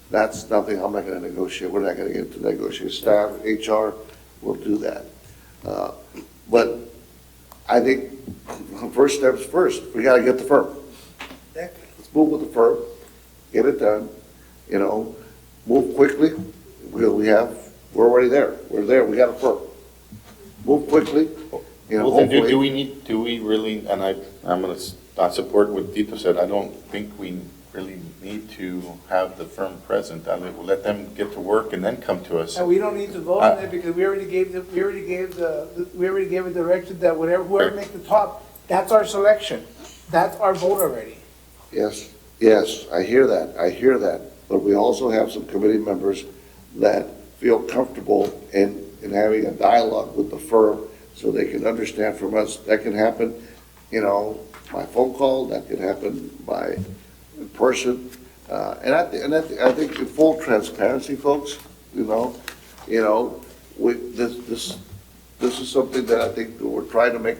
Speaker 1: that's nothing I'm not gonna negotiate, we're not gonna get into negotiate. Staff, HR will do that. But I think first steps first, we gotta get the firm. Let's move with the firm, get it done, move quickly. We're already there. We're there, we got a firm. Move quickly,
Speaker 8: Well, then
Speaker 1: hopefully.
Speaker 8: do we really, and I'm gonna not support what Tito said, I don't think we really need to have the firm present. We'll let them get to work and then come to us.
Speaker 4: And we don't need to vote on it, because we already gave a direction that whoever makes the top, that's our selection. That's our vote already.
Speaker 1: Yes, I hear that. But we also have some committee members that feel comfortable in having a dialogue with the firm, so they can understand from us. That can happen, by phone call, that can happen by in person, I think in full transparency, folks, this is something that I think that we're trying to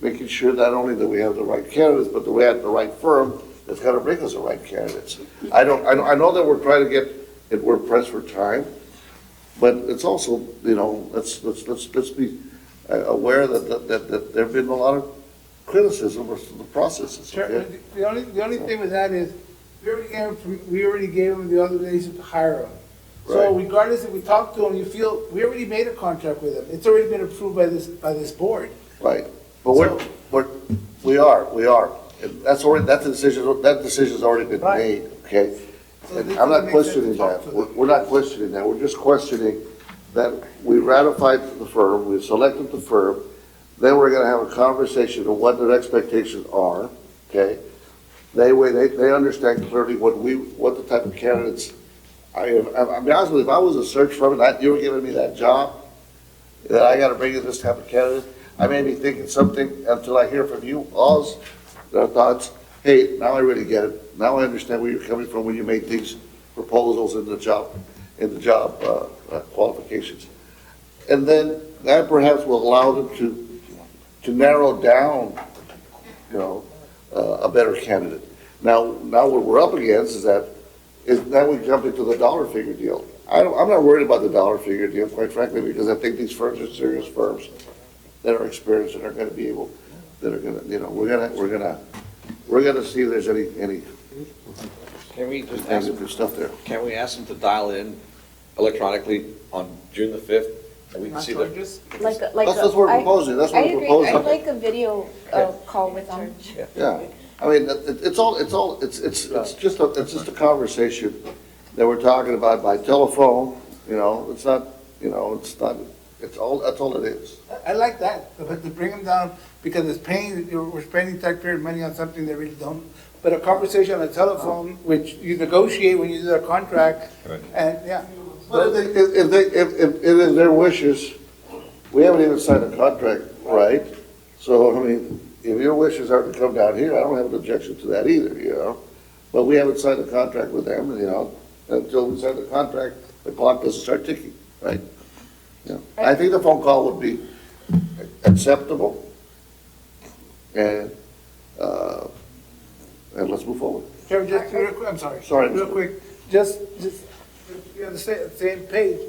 Speaker 1: making sure not only that we have the right candidates, but that we have the right firm that's gonna bring us the right candidates. I know that we're trying to we're pressed for time, but it's also, let's be aware that there've been a lot of criticism of the processes,
Speaker 4: Sure,
Speaker 1: okay?
Speaker 4: the only thing with that is, we already gave them the authorization to hire them. So
Speaker 1: Right.
Speaker 4: regardless if we talk to them, you feel, we already made a contract with them. It's already been approved by this board.
Speaker 1: Right, but we are. And that decision's already been
Speaker 4: Right.
Speaker 1: made, okay?
Speaker 4: So
Speaker 1: And
Speaker 4: this
Speaker 1: I'm not
Speaker 4: doesn't make sense to
Speaker 1: questioning
Speaker 4: talk
Speaker 1: that.
Speaker 4: to them.
Speaker 1: We're not questioning that. We're just questioning that we ratified the firm, we selected the firm, then we're gonna have a conversation of what their expectations are, okay? They understand clearly what the type of candidates, I'll be honest with you, if I was a search firm and you were giving me that job, that I gotta bring in this type of candidate, I may be thinking something until I hear from you, all's their thoughts, hey, now I really get it. Now I understand where you're coming from when you made these proposals in the job qualifications. And then that perhaps will allow them to narrow down, a better candidate. Now what we're up against is now we jump into the dollar figure deal. I'm not worried about the dollar figure deal, quite frankly, because I think these firms are serious firms that are experienced and are gonna be able, that are gonna, we're gonna see if there's any
Speaker 3: Can we just ask
Speaker 1: negative stuff there.
Speaker 3: Can we ask them to dial in electronically on June the 5th? And we can see the,
Speaker 1: That's what we're proposing, that's what
Speaker 7: I
Speaker 1: we're
Speaker 7: agree,
Speaker 1: proposing.
Speaker 7: I'd like a video call with them.
Speaker 1: Yeah, I mean, it's just a conversation that we're talking about by telephone, it's not, that's all it is.
Speaker 4: I like that, but to bring them down, because we're spending taxpayer money on something they really don't. But a conversation on a telephone, which you negotiate when you do a contract, and, yeah.
Speaker 1: But if it is their wishes, we haven't even signed a contract, right? So, I mean, if your wishes are to come down here, I don't have an objection to that either, But we haven't signed a contract with them, until we sign the contract, the clock doesn't start ticking, right? I think the phone call would be acceptable, and let's move forward.
Speaker 4: Chairman, just real quick, I'm sorry.
Speaker 1: Sorry.
Speaker 4: Real quick, just, you're on the same page.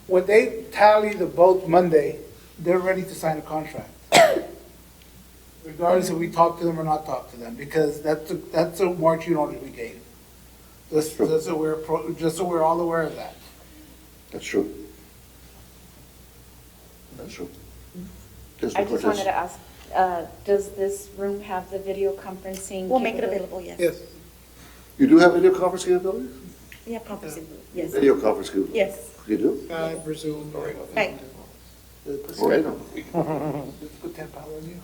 Speaker 4: When they tally the votes Monday, they're ready to sign a contract. Regardless if we talk to them or not talk to them, because that's a marching order we gave. Just so we're all aware of that.
Speaker 1: That's true. That's true.
Speaker 7: I just wanted to ask, does this room have the video conferencing?
Speaker 5: We'll make it
Speaker 7: capability?
Speaker 5: available, yes.
Speaker 4: Yes.
Speaker 1: You do have video conference capabilities?
Speaker 5: We have conferencing, yes.
Speaker 1: Video conference capabilities?
Speaker 5: Yes.
Speaker 1: You do?
Speaker 11: I presume.
Speaker 5: Right.
Speaker 1: Laredo.
Speaker 4: Put that power on you.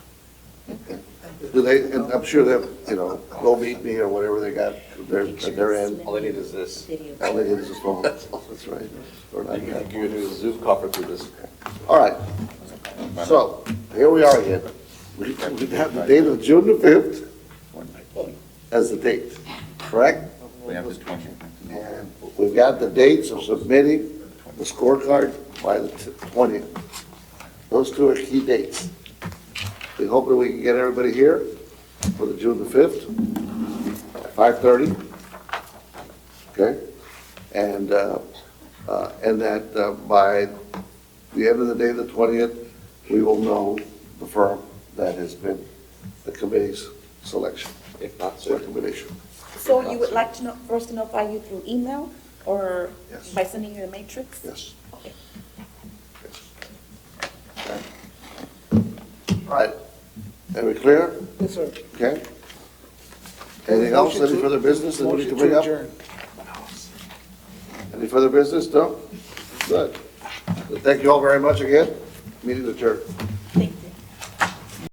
Speaker 1: Do they, and I'm sure they'll, go meet me or whatever they got at their end.
Speaker 3: all they need is this.
Speaker 1: All they need is a phone. That's right. Or not
Speaker 3: You
Speaker 1: that.
Speaker 3: can do a Zoom conference with this.
Speaker 1: All right. So, here we are again. We have the date of June the 5th as the date, correct?
Speaker 8: We have the 20th.
Speaker 1: And we've got the dates of submitting the scorecard by the 20th. Those two are key dates. We hope that we can get everybody here for the June the 5th at 5:30. Okay? And that by the end of the day, the 20th, we will know the firm that has been the committee's selection,
Speaker 3: If not, sir.
Speaker 1: recommendation.
Speaker 5: So you would like for us to notify you through email or
Speaker 1: Yes.
Speaker 5: by sending you the matrix?
Speaker 1: Yes.
Speaker 5: Okay.
Speaker 1: Yes. Okay. All right. Are we clear?
Speaker 4: Yes, sir.
Speaker 1: Okay. Anything else, any further business that we need to bring up?
Speaker 4: Motion to adjourn.
Speaker 1: Any further business? No? Good. Thank you all very much again. Meeting adjourned.